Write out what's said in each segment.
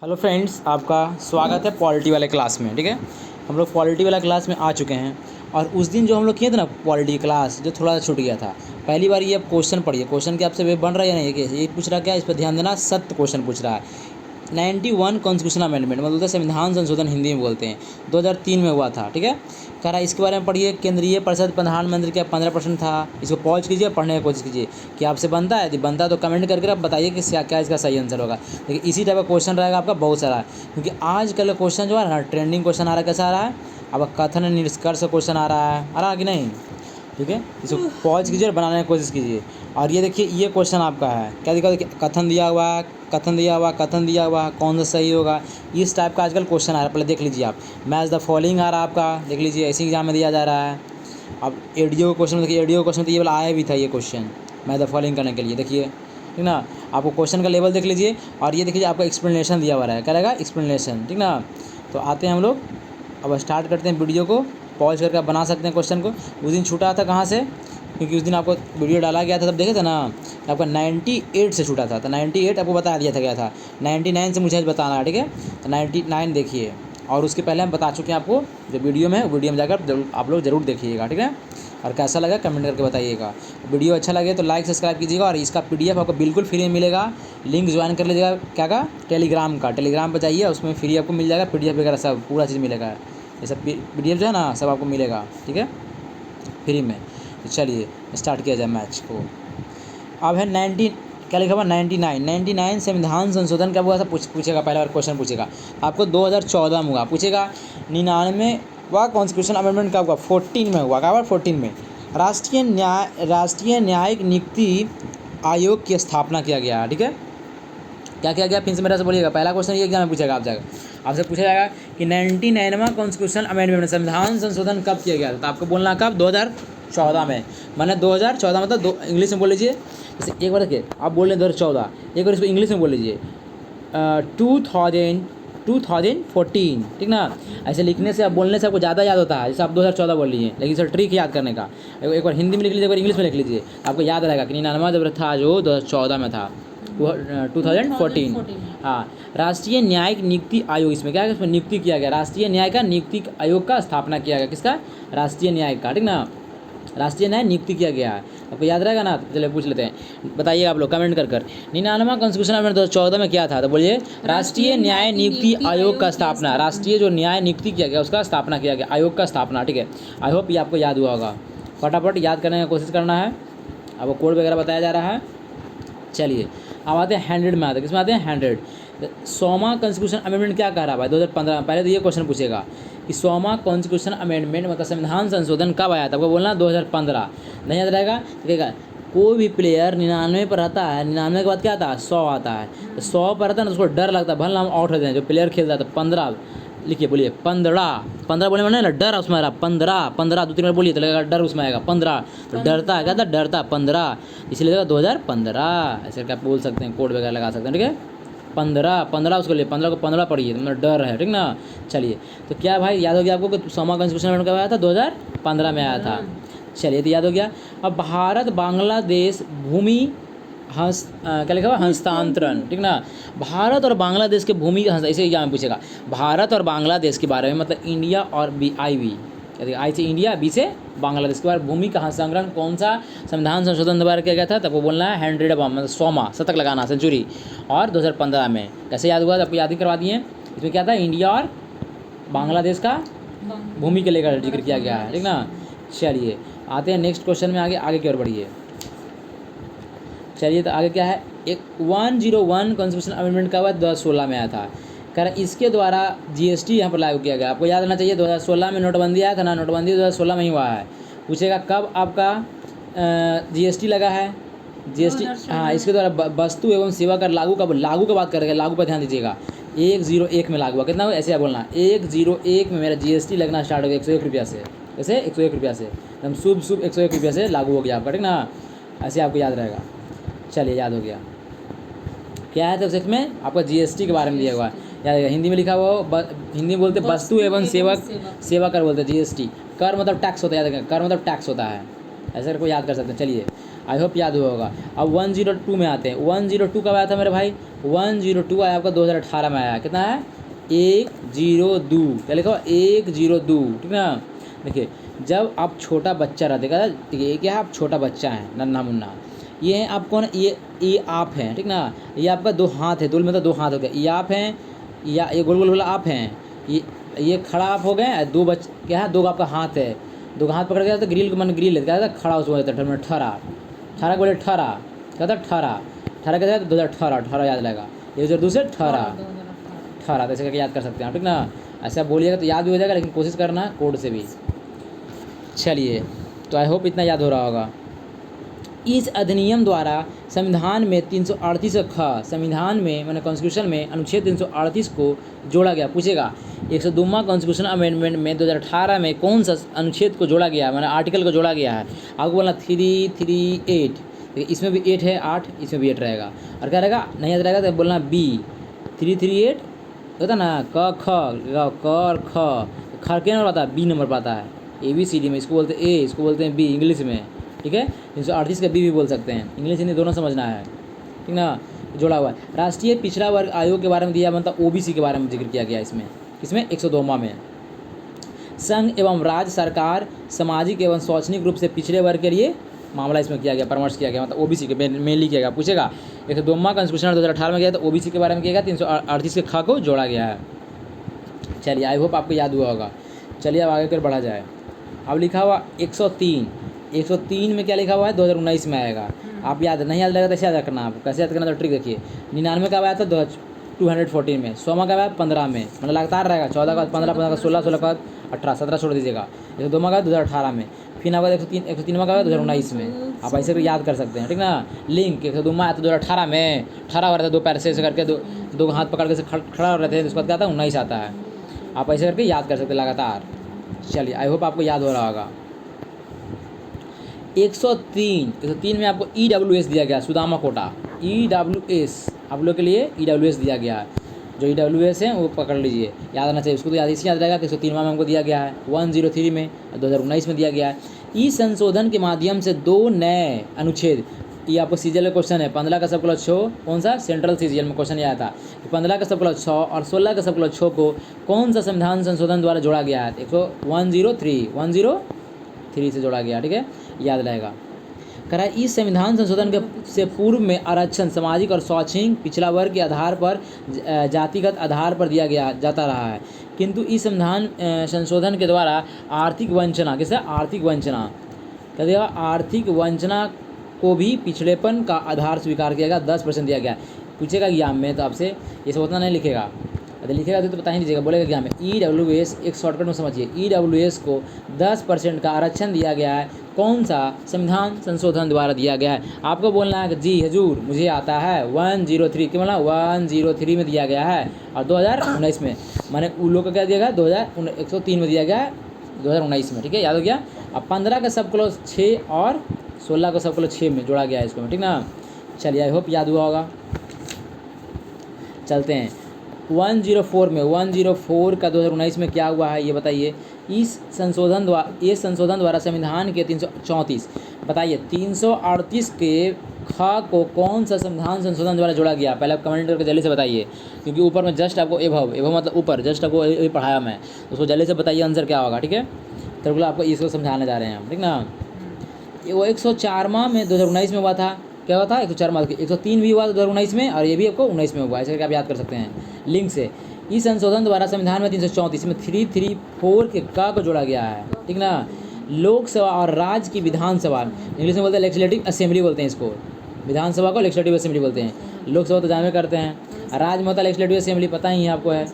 Hello friends, आपका स्वागत है पॉलिटी वाले क्लास में। ठीक है, हम लोग पॉलिटी वाला क्लास में आ चुके हैं। और उस दिन जो हम लोग किए थे ना पॉलिटी क्लास, जो थोड़ा सा छूट गया था। पहली बार ये अब क्वेश्चन पढ़िए, क्वेश्चन के आपसे वे बन रहा है या नहीं, ये पूछ रहा क्या, इस पर ध्यान देना। सत्य क्वेश्चन पूछ रहा है। 91 कॉन्स्टिट्यूशन अमेंडमेंट मतलब संविधान संशोधन हिंदी में बोलते हैं, 2003 में हुआ था। ठीक है, कह रहा है इसके बारे में पढ़िए। केंद्रीय परिषद प्रधानमंत्री का 15% था। इसको पॉज कीजिए, पढ़ने की कोशिश कीजिए कि आपसे बनता है। यदि बनता है तो कमेंट करके आप बताइए कि क्या इसका सही आंसर होगा। देखिए इसी टाइप का क्वेश्चन रहेगा आपका बहुत सारा, क्योंकि आजकल का क्वेश्चन जो है ना ट्रेंडिंग क्वेश्चन आ रहा है। कैसा आ रहा है आपका? कथन निष्कर्ष क्वेश्चन आ रहा है कि नहीं? ठीक है, इसको पॉज कीजिए और बनाने की कोशिश कीजिए। और ये देखिए, ये क्वेश्चन आपका है क्या दिखा, देखिए कथन दिया हुआ है, कथन दिया हुआ, कथन दिया हुआ, कौन सा सही होगा। इस टाइप का आजकल क्वेश्चन आ रहा है, पहले देख लीजिए आप। मैच द फॉलोइंग आ रहा है आपका, देख लीजिए, ऐसे एग्जाम में दिया जा रहा है। अब एडीओ क्वेश्चन देखिए, एडीओ क्वेश्चन तो ये वाला आया भी था, ये क्वेश्चन मैच द फॉलोइंग करने के लिए। देखिए ठीक ना, आपको क्वेश्चन का लेवल देख लीजिए। और ये देखिए आपका एक्सप्लेनेशन दिया हुआ है, क्या रहेगा? एक्सप्लेनेशन। ठीक ना, तो आते हैं हम लोग, अब स्टार्ट करते हैं वीडियो को। पॉज करके आप बना सकते हैं क्वेश्चन को। उस दिन छूटा था कहाँ से, क्योंकि उस दिन आपको वीडियो डाला गया था, तब देखे थे ना, आपका 98 से छूटा था। तो 98 आपको बता दिया था गया था, 99 से मुझे बताना है। ठीक है, तो 99 देखिए। और उसके पहले हम बता चुके हैं आपको, जो वीडियो में जाकर आप लोग ज़रूर देखिएगा। ठीक है, और कैसा लगा कमेंट करके बताइएगा। वीडियो अच्छा लगे तो लाइक सब्सक्राइब कीजिएगा। और इसका PDF आपको बिल्कुल फ्री में मिलेगा। लिंक ज्वाइन कर लीजिएगा, क्या का, टेलीग्राम का। टेलीग्राम पर जाइए, उसमें फ्री आपको मिल जाएगा, PDF वगैरह सब पूरा चीज़ मिलेगा। ये सब PDF जो है ना सब आपको मिलेगा, ठीक है, फ्री में। तो चलिए स्टार्ट किया जाए मैच को। अब है 19, क्या लिखा हुआ? 99 संविधान संशोधन कब हुआ था पूछेगा। पहला बार क्वेश्चन पूछेगा आपको 2014 में हुआ। पूछेगा 99वां कॉन्स्टिट्यूशन अमेंडमेंट कब हुआ? 14 में हुआ। कब? 14 में। राष्ट्रीय न्यायिक नियुक्ति आयोग की स्थापना किया गया। ठीक है, क्या किया गया? फिर से मेरा से बोलिएगा। पहला क्वेश्चन ये एग्जाम में पूछेगा आपसे पूछा जाएगा कि 99वां कॉन्स्टिट्यूशन अमेंडमेंट संविधान संशोधन कब किया गया था। तो आपको बोलना कब? 2014 में। मैंने 2014 मतलब दो, इंग्लिश में बोल लीजिए। जैसे एक बार देखिए, आप बोल रहे हैं 2014, एक बार इसको इंग्लिश में बोल लीजिए 2014। ठीक ना, ऐसे लिखने से, आप बोलने से आपको ज़्यादा याद होता है। जैसे आप 2014 बोल लीजिए, लेकिन सर ट्रिक याद करने का, एक बार हिंदी में लिख लीजिए, एक बार इंग्लिश में लिख लीजिए, आपको याद रहेगा कि 99वां जब था जो 2014 में था, 2014। हाँ, राष्ट्रीय न्यायिक नियुक्ति आयोग, इसमें क्या है, इसमें नियुक्ति किया गया। राष्ट्रीय न्याय का नियुक्ति आयोग का स्थापना किया गया। किसका? राष्ट्रीय न्याय का। ठीक ना, राष्ट्रीय न्याय नियुक्ति किया गया है। आपको याद रहेगा ना? चलिए पूछ लेते हैं, बताइए आप लोग कमेंट कर 99वां कॉन्स्टिट्यूशन अमेंडमेंट 2014 में क्या था? तो बोलिए राष्ट्रीय न्याय नियुक्ति आयोग का स्थापना। राष्ट्रीय जो न्याय नियुक्ति किया गया उसका स्थापना किया गया, आयोग का स्थापना। ठीक है, आई होप ये आपको याद हुआ होगा। फटाफट याद करने की कोशिश करना है। आपको कोड वगैरह बताया जा रहा है। चलिए अब आते हैं 100 में। आते हैं किसमें? आते हैं 100। 100वां कॉन्स्टिट्यूशन अमेंडमेंट क्या कह रहा है भाई? 2015 में। पहले तो ये क्वेश्चन पूछेगा कि 100वां कॉन्स्टिट्यूशन अमेंडमेंट मतलब संविधान संशोधन कब आया था? आपको बोलना 2015। नहीं याद रहेगा देखिएगा, कोई भी प्लेयर 99 पर रहता है, 99 के बाद क्या आता है? 100 आता है। तो 100 पर रहता है ना, उसको डर लगता है, भले हम आउट हो जाए। जो प्लेयर खेलता है तो 15 लिखिए, बोलिए 15 बोले मैंने ना, डर उसमें आ रहा। 15 2-3 बार बोलिए तो लगेगा डर उसमें आएगा। 15 तो डरता है, क्या था? डरता। 15 इसलिए लगेगा 2015। ऐसे करके आप बोल सकते हैं, कोड वगैरह लगा सकते हैं। ठीक है, 15 उसको लिए 15 को 15 पढ़िए, तो मतलब डर है। ठीक ना, चलिए तो क्या भाई याद हो गया आपको कि 100वां कॉन्स्टिट्यूशन अमेंडमेंट कब आया था? 2015 में आया था। चलिए तो याद हो गया। अब भारत बांग्लादेश भूमि क्या लिखा हुआ? हस्तांतरण। ठीक ना, भारत और बांग्लादेश के भूमि ऐसे एग्जाम में पूछेगा। भारत और बांग्लादेश के बारे में, मतलब इंडिया और आई से इंडिया, बी से बांग्लादेश के बारे में भूमि का हस्तांतरण कौन सा संविधान संशोधन द्वारा किया गया था? तब वो बोलना है 100 मतलब 100वां, शतक लगाना, सेंचुरी। और 2015 में। कैसे याद हुआ? आपको याद ही करवा दिए। इसमें क्या था? इंडिया और बांग्लादेश का भूमि के लेकर जिक्र किया गया है। ठीक ना, चलिए आते हैं नेक्स्ट क्वेश्चन में। आगे की ओर बढ़िए। चलिए तो आगे क्या है? एक 101 कॉन्स्टिट्यूशन अमेंडमेंट का हुआ 2016 में आया था। कह रहा इसके द्वारा GST यहाँ पर लागू किया गया। आपको याद रहना चाहिए 2016 में नोटबंदी आया था ना, नोटबंदी 2016 में ही हुआ है। पूछेगा कब आपका GST लगा है? GST, हाँ, इसके द्वारा वस्तु एवं सेवा कर लागू की बात करेंगे। लागू पर ध्यान दीजिएगा। 101 में लागू हुआ। कितना हुआ? ऐसे आप बोलना 101 में मेरा GST लगना स्टार्ट हो गया 101 रुपया से। ऐसे 101 रुपया से एकदम शुभ 101 रुपया से लागू हो गया आपका। ठीक ना, ऐसे आपको याद रहेगा। चलिए याद हो गया। क्या है? तो सेक्शन में आपका GST के बारे में दिया हुआ है। याद है, हिंदी में लिखा हुआ हो, हिंदी में बोलते वस्तु एवं सेवा कर बोलते हैं GST। कर मतलब टैक्स होता है, याद रखें, कर मतलब टैक्स होता है। ऐसे को याद कर सकते हैं। चलिए आई होप याद हुआ होगा। अब 102 में आते हैं। 102 कब आया था मेरे भाई? 102 आया आपका 2018 में आया। कितना है? 102। क्या लिखा हुआ? 102, ठीक ना। देखिए जब आप छोटा बच्चा रहते का, ये क्या है, आप छोटा बच्चा है, नन्हा मुन्ना, ये हैं आप कौन? ये आप हैं, ठीक ना। ये आपका दो हाथ है, दुल में तो दो हाथ हो गए, ये आप हैं, या ये गोल गोल गोल आप हैं, ये खड़ा आप हो गए। दो क्या है, दो आपका हाथ है, दो हाथ पकड़ गया तो ग्रिल को मन ग्रिल क्या था, खड़ा उसको बोलते हैं ठरा। ठरा बोले ठरा, क्या था? ठरा। ठरा क्या था? 2018, 18 याद लगेगा। ये जो दूसरे ठरा, ठरा, तो ऐसे करके याद कर सकते हैं, ठीक ना। ऐसा बोलिएगा तो याद भी हो जाएगा, लेकिन कोशिश करना कोड से भी। चलिए, तो आई होप इतना याद हो रहा होगा। इस अधिनियम द्वारा संविधान में 338 ख, संविधान में मैंने कॉन्स्टिट्यूशन में अनुच्छेद 338 को जोड़ा गया। पूछेगा 102वां कॉन्स्टिट्यूशन अमेंडमेंट में 2018 में कौन सा अनुच्छेद को जोड़ा गया, मैंने आर्टिकल को जोड़ा गया है। आपको बोलना 338, इसमें भी 8 है, 8, इसमें भी 8 रहेगा। और क्या रहेगा? नहीं याद रहेगा तो बोलना बी। 338 होता ना, क ख, क और ख, ख क्या नंबर पाता है? बी नंबर पाता है। ABCD में इसको बोलते हैं ए, इसको बोलते हैं बी इंग्लिश में, ठीक है। 338 का बी भी बोल सकते हैं, इंग्लिश हिंदी दोनों समझना है, ठीक ना। जोड़ा हुआ है। राष्ट्रीय पिछड़ा वर्ग आयोग के बारे में दिया, मतलब OBC के बारे में जिक्र किया गया इसमें। किसमें? 102वां में। संघ एवं राज्य सरकार सामाजिक एवं शैक्षणिक रूप से पिछड़े वर्ग के लिए मामला इसमें किया गया, परामर्श किया गया, मतलब OBC के मेनली किया गया। पूछेगा 102वां कॉन्स्टिट्यूशन 2018 में किया तो OBC के बारे में किया गया, 338 के ख को जोड़ा गया है। चलिए, आई होप आपको याद हुआ होगा। चलिए अब आगे कर बढ़ा जाए। अब लिखा हुआ 103, 103 में क्या लिखा हुआ है? 2019 में आएगा। आप याद नहीं याद लगेगा तो ऐसे याद रखना। आप कैसे याद करना तो ट्रिक देखिए। 99 कब आया था? 214 में। 100वां कब आया? 15 में, मतलब लगातार रहेगा। 14 का बाद 15, 15 का 16, 16 का बाद 18, 17 छोड़ दीजिएगा। 102वां का 2018 में, फिर आपका 103वां का 2019 में। आप ऐसे भी याद कर सकते हैं, ठीक ना। लिंक 102वां आया था 2018 में, 18 हो रहा था, दो पैर से ऐसे करके दो हाथ पकड़ के खड़ा हो रहे थे, उसके बाद क्या आता है? 19 आता है। आप ऐसे करके याद कर सकते हैं लगातार। चलिए, आई होप आपको याद हो रहा होगा। 103 में आपको EWS दिया गया, सुदामा कोटा। EWS आप लोग के लिए EWS दिया गया है। जो EWS है वो पकड़ लीजिए, याद आना चाहिए उसको। तो याद इससे याद रहेगा कि 103वां में हमको दिया गया है, 103 में 2019 में दिया गया है। इस संशोधन के माध्यम से 2 नए अनुच्छेद, ये आपको CGL का क्वेश्चन है, 15 का सब क्लॉज 6, कौन सा? सेंट्रल CGL में क्वेश्चन आया था। 15 का सब क्लॉज 6 और 16 का सब क्लॉज 6 को कौन सा संविधान संशोधन द्वारा जोड़ा गया है? 103 से जोड़ा गया, ठीक है, याद रहेगा। कह रहा है इस संविधान संशोधन के से पूर्व में आरक्षण सामाजिक और शैक्षणिक पिछड़ा वर्ग के आधार पर, जातिगत आधार पर दिया गया जाता रहा है, किंतु इस संविधान संशोधन के द्वारा आर्थिक वंचना, किसे? आर्थिक वंचना, कह देगा आर्थिक वंचना को भी पिछड़ेपन का आधार स्वीकार किया गया, 10% दिया गया। पूछेगा एग्जाम में तो आपसे ये सब उतना नहीं लिखेगा, अगर लिखेगा तो बता ही दीजिएगा, बोलेगा एग्जाम में EWS, एक शॉर्टकट में समझिए, EWS को 10% का आरक्षण दिया गया है। कौन सा? संविधान संशोधन द्वारा दिया गया है। आपको बोलना है कि जी हजूर मुझे आता है, 103 क्यों बोला? 103 में दिया गया है और 2019 में, माने उन लोग का क्या दिया गया? 103 में दिया गया है 2019 में, ठीक है, याद हो गया। अब 15 का सब क्लॉज 6 और 16 का सब क्लॉज 6 में जोड़ा गया है इसको, ठीक ना। चलिए, आई होप याद हुआ होगा। चलते हैं 104 में। 104 का 2019 में क्या हुआ है ये बताइए। इस संशोधन द्वारा संविधान के 334, बताइए 338 के ख को कौन सा संविधान संशोधन द्वारा जोड़ा गया? पहले आप कमेंट करके जल्दी से बताइए, क्योंकि ऊपर में जस्ट आपको एभव मतलब ऊपर जस्ट आपको पढ़ाया मैं, उसको जल्दी से बताइए आंसर क्या होगा, ठीक है। तो बिल्कुल आपको इसको समझाने जा रहे हैं हम, ठीक ना। वो 104वां में 2019 में हुआ था, क्या हुआ था? 104वां, 103 भी हुआ 2019 में और ये भी आपको 19 में हुआ, ऐसे करके आप याद कर सकते हैं लिंक से। इस संशोधन द्वारा संविधान में 334 में 334 के का को जोड़ा गया है, ठीक ना। लोकसभा और राज्य की विधानसभा, इंग्लिश में बोलते हैं लेजिस्लेटिव असेंबली बोलते हैं इसको, विधानसभा को लेजिस्लेटिव असेंबली बोलते हैं, लोकसभा तो जानवे करते हैं, राज्य में होता है लेजिस्लेटिव असेंबली, पता ही है आपको है,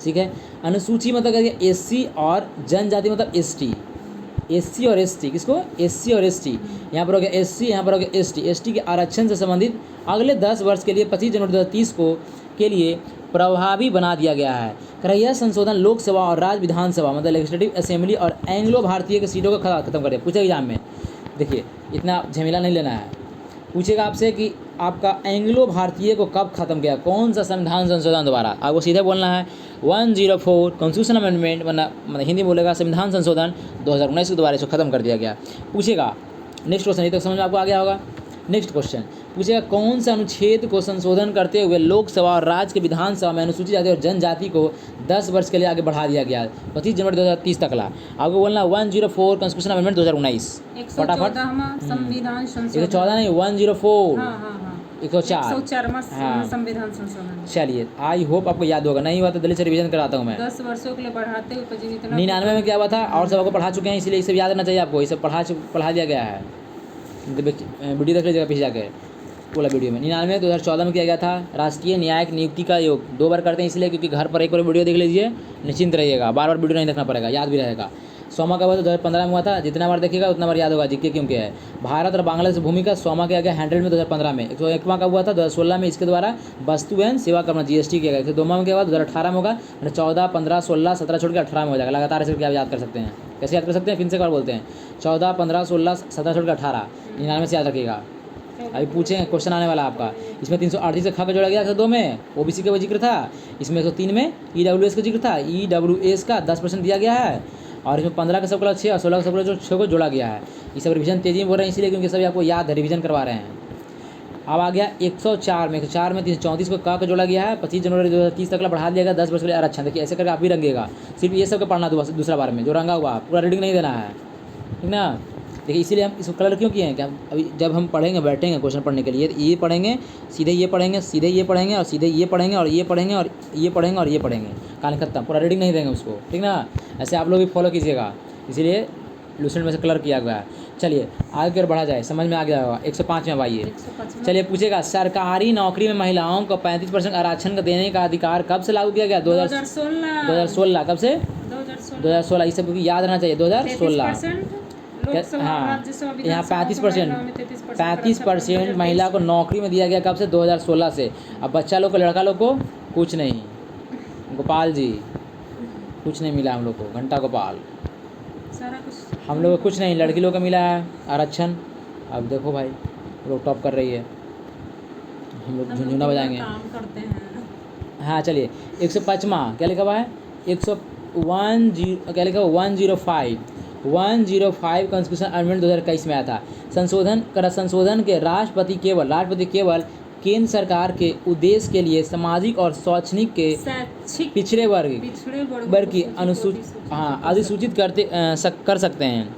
ठीक है। अनुसूची मतलब SC और जनजाति मतलब ST, SC और ST, किसको? SC और ST, यहाँ पर हो गया SC, यहाँ पर हो गया ST। ST के आरक्षण से संबंधित अगले 10 वर्ष के लिए 25 जनवरी 2030 को के लिए प्रभावी बना दिया गया है। कह रहा यह संशोधन लोकसभा और राज्य विधानसभा मतलब लेजिस्लेटिव असेंबली और एंग्लो भारतीय के सीटों को खत्म कर दिया। पूछेगा एग्जाम में, देखिए इतना झमेला नहीं लेना है, पूछेगा आपसे कि आपका एंग्लो भारतीय को कब खत्म किया, कौन सा संविधान संशोधन द्वारा? आपको सीधे बोलना है 104 कॉन्स्टिट्यूशन अमेंडमेंट, मतलब हिंदी बोलेगा संविधान संशोधन 2019 के द्वारा इसको खत्म कर दिया गया। पूछेगा नेक्स्ट क्वेश्चन, ये तो समझ में आपको आ गया होगा। नेक्स्ट क्वेश्चन पूछेगा, कौन से अनुच्छेद को संशोधन करते हुए लोकसभा और राज्य के विधानसभा में अनुसूचित जाति और जनजाति को 10 वर्ष के लिए आगे बढ़ा दिया गया 25 जनवरी 2030 तक ला। आपको बोलना 104 कॉन्स्टिट्यूशन अमेंडमेंट 2019। फटाफट। संविधान संशोधन 114 नहीं, 104। हाँ हाँ हाँ 104 हाँ संविधान संशोधन। चलिए, आई होप आपको याद होगा, नहीं हुआ तो दिल्ली से रिवीजन कराता हूँ मैं। 10 वर्षों के लिए बढ़ाते हुए 99 में क्या हुआ था, और सब आपको पढ़ा चुके हैं, इसलिए इसे याद रहना चाहिए आपको। इसे पढ़ा दिया गया है, वीडियो देख लीजिएगा पीछे जाके पूरा वीडियो में। 99 2014 में किया गया था राष्ट्रीय न्यायिक नियुक्ति का आयोग। 2 बार करते हैं इसलिए क्योंकि घर पर एक बार वीडियो देख लीजिए, निश्चिंत रहिएगा, बार बार वीडियो नहीं देखना पड़ेगा, याद भी रहेगा। 100वां का हुआ तो 2015 में हुआ था, जितना बार देखिएगा उतना बार याद होगा, जीके क्योंकि है। भारत और बांग्लादेश भूमिका 100वां किया गया 100 में 2015 में। 101वां का हुआ था 2016 में, इसके द्वारा वस्तु एवं सेवा कर GST किया गया। 102वां में क्या हुआ 2018 में होगा, 14, 15, 16, 17 छोड़ के 18 में हो जाएगा। लगातार ऐसे करके आप याद कर सकते हैं। कैसे याद कर सकते हैं, फिर से एक बार बोलते हैं, 14, 15, 16, 17 छोड़ के 18, 99 से याद रखिएगा। अभी पूछेंगे, क्वेश्चन आने वाला आपका। इसमें 338 से खा का जोड़ा गया 102 में, OBC का वो जिक्र था। इसमें 103 में EWS का जिक्र था, EWS का 10% दिया गया है। और इसमें 15 का सबका 6 और 16 का सबका 6 को जोड़ा गया है। ये सब रिवीजन तेजी में बोल रहे हैं इसलिए क्योंकि सभी आपको याद है, रिवीजन करवा रहे हैं। अब आ गया 104 में 334 को का जोड़ा गया है, 25 जनवरी 2030 तक बढ़ा दिया गया 10 वर्ष के लिए आरक्षण। देखिए ऐसे करके आप भी रंगेगा, सिर्फ ये सब का पढ़ना दूसरा बार में जो रंगा हुआ, पूरा रीडिंग नहीं देना है, ठीक ना। देखिए इसीलिए हम इसको कलर क्यों किए हैं, क्या अभी जब हम पढ़ेंगे, बैठेंगे क्वेश्चन पढ़ने के लिए, ये पढ़ेंगे, सीधे ये पढ़ेंगे, सीधे ये पढ़ेंगे, और सीधे ये पढ़ेंगे, और ये पढ़ेंगे, और ये पढ़ेंगे, और ये पढ़ेंगे, कहानी खत्म, पूरा रीडिंग नहीं देंगे उसको, ठीक ना। ऐसे आप लोग भी फॉलो कीजिएगा, इसीलिए लूसेंट में से कलर किया गया है। चलिए आगे की ओर बढ़ा जाए, समझ में आ गया होगा। 105 में आइए। चलिए पूछेगा, सरकारी नौकरी में महिलाओं को 35% आरक्षण देने का अधिकार कब से लागू किया गया? 2016। कब से? 2016। ये सब याद रहना चाहिए, 2016। हाँ, यहाँ 35% महिला को नौकरी में दिया गया कब से? 2016 से। अब बच्चा लोग को, लड़का लोग को कुछ नहीं, गोपाल जी कुछ नहीं मिला हम लोग को, घंटा गोपाल सारा कुछ हम लोग को कुछ नहीं, लड़की लोग को मिला है आरक्षण। अब देखो भाई लोग टॉप कर रही है, हम लोग झुनझुना बजाएंगे, काम करते हैं। हाँ चलिए 105वां क्या लिखा हुआ है? 110 क्या लिखा हुआ? 105 कॉन्स्टिट्यूशन अमेंडमेंट 2021 में आया था। संशोधन के राष्ट्रपति केवल केंद्र सरकार के उद्देश्य के लिए सामाजिक और शैक्षणिक के पिछड़े वर्ग की अधिसूचित कर सकते हैं।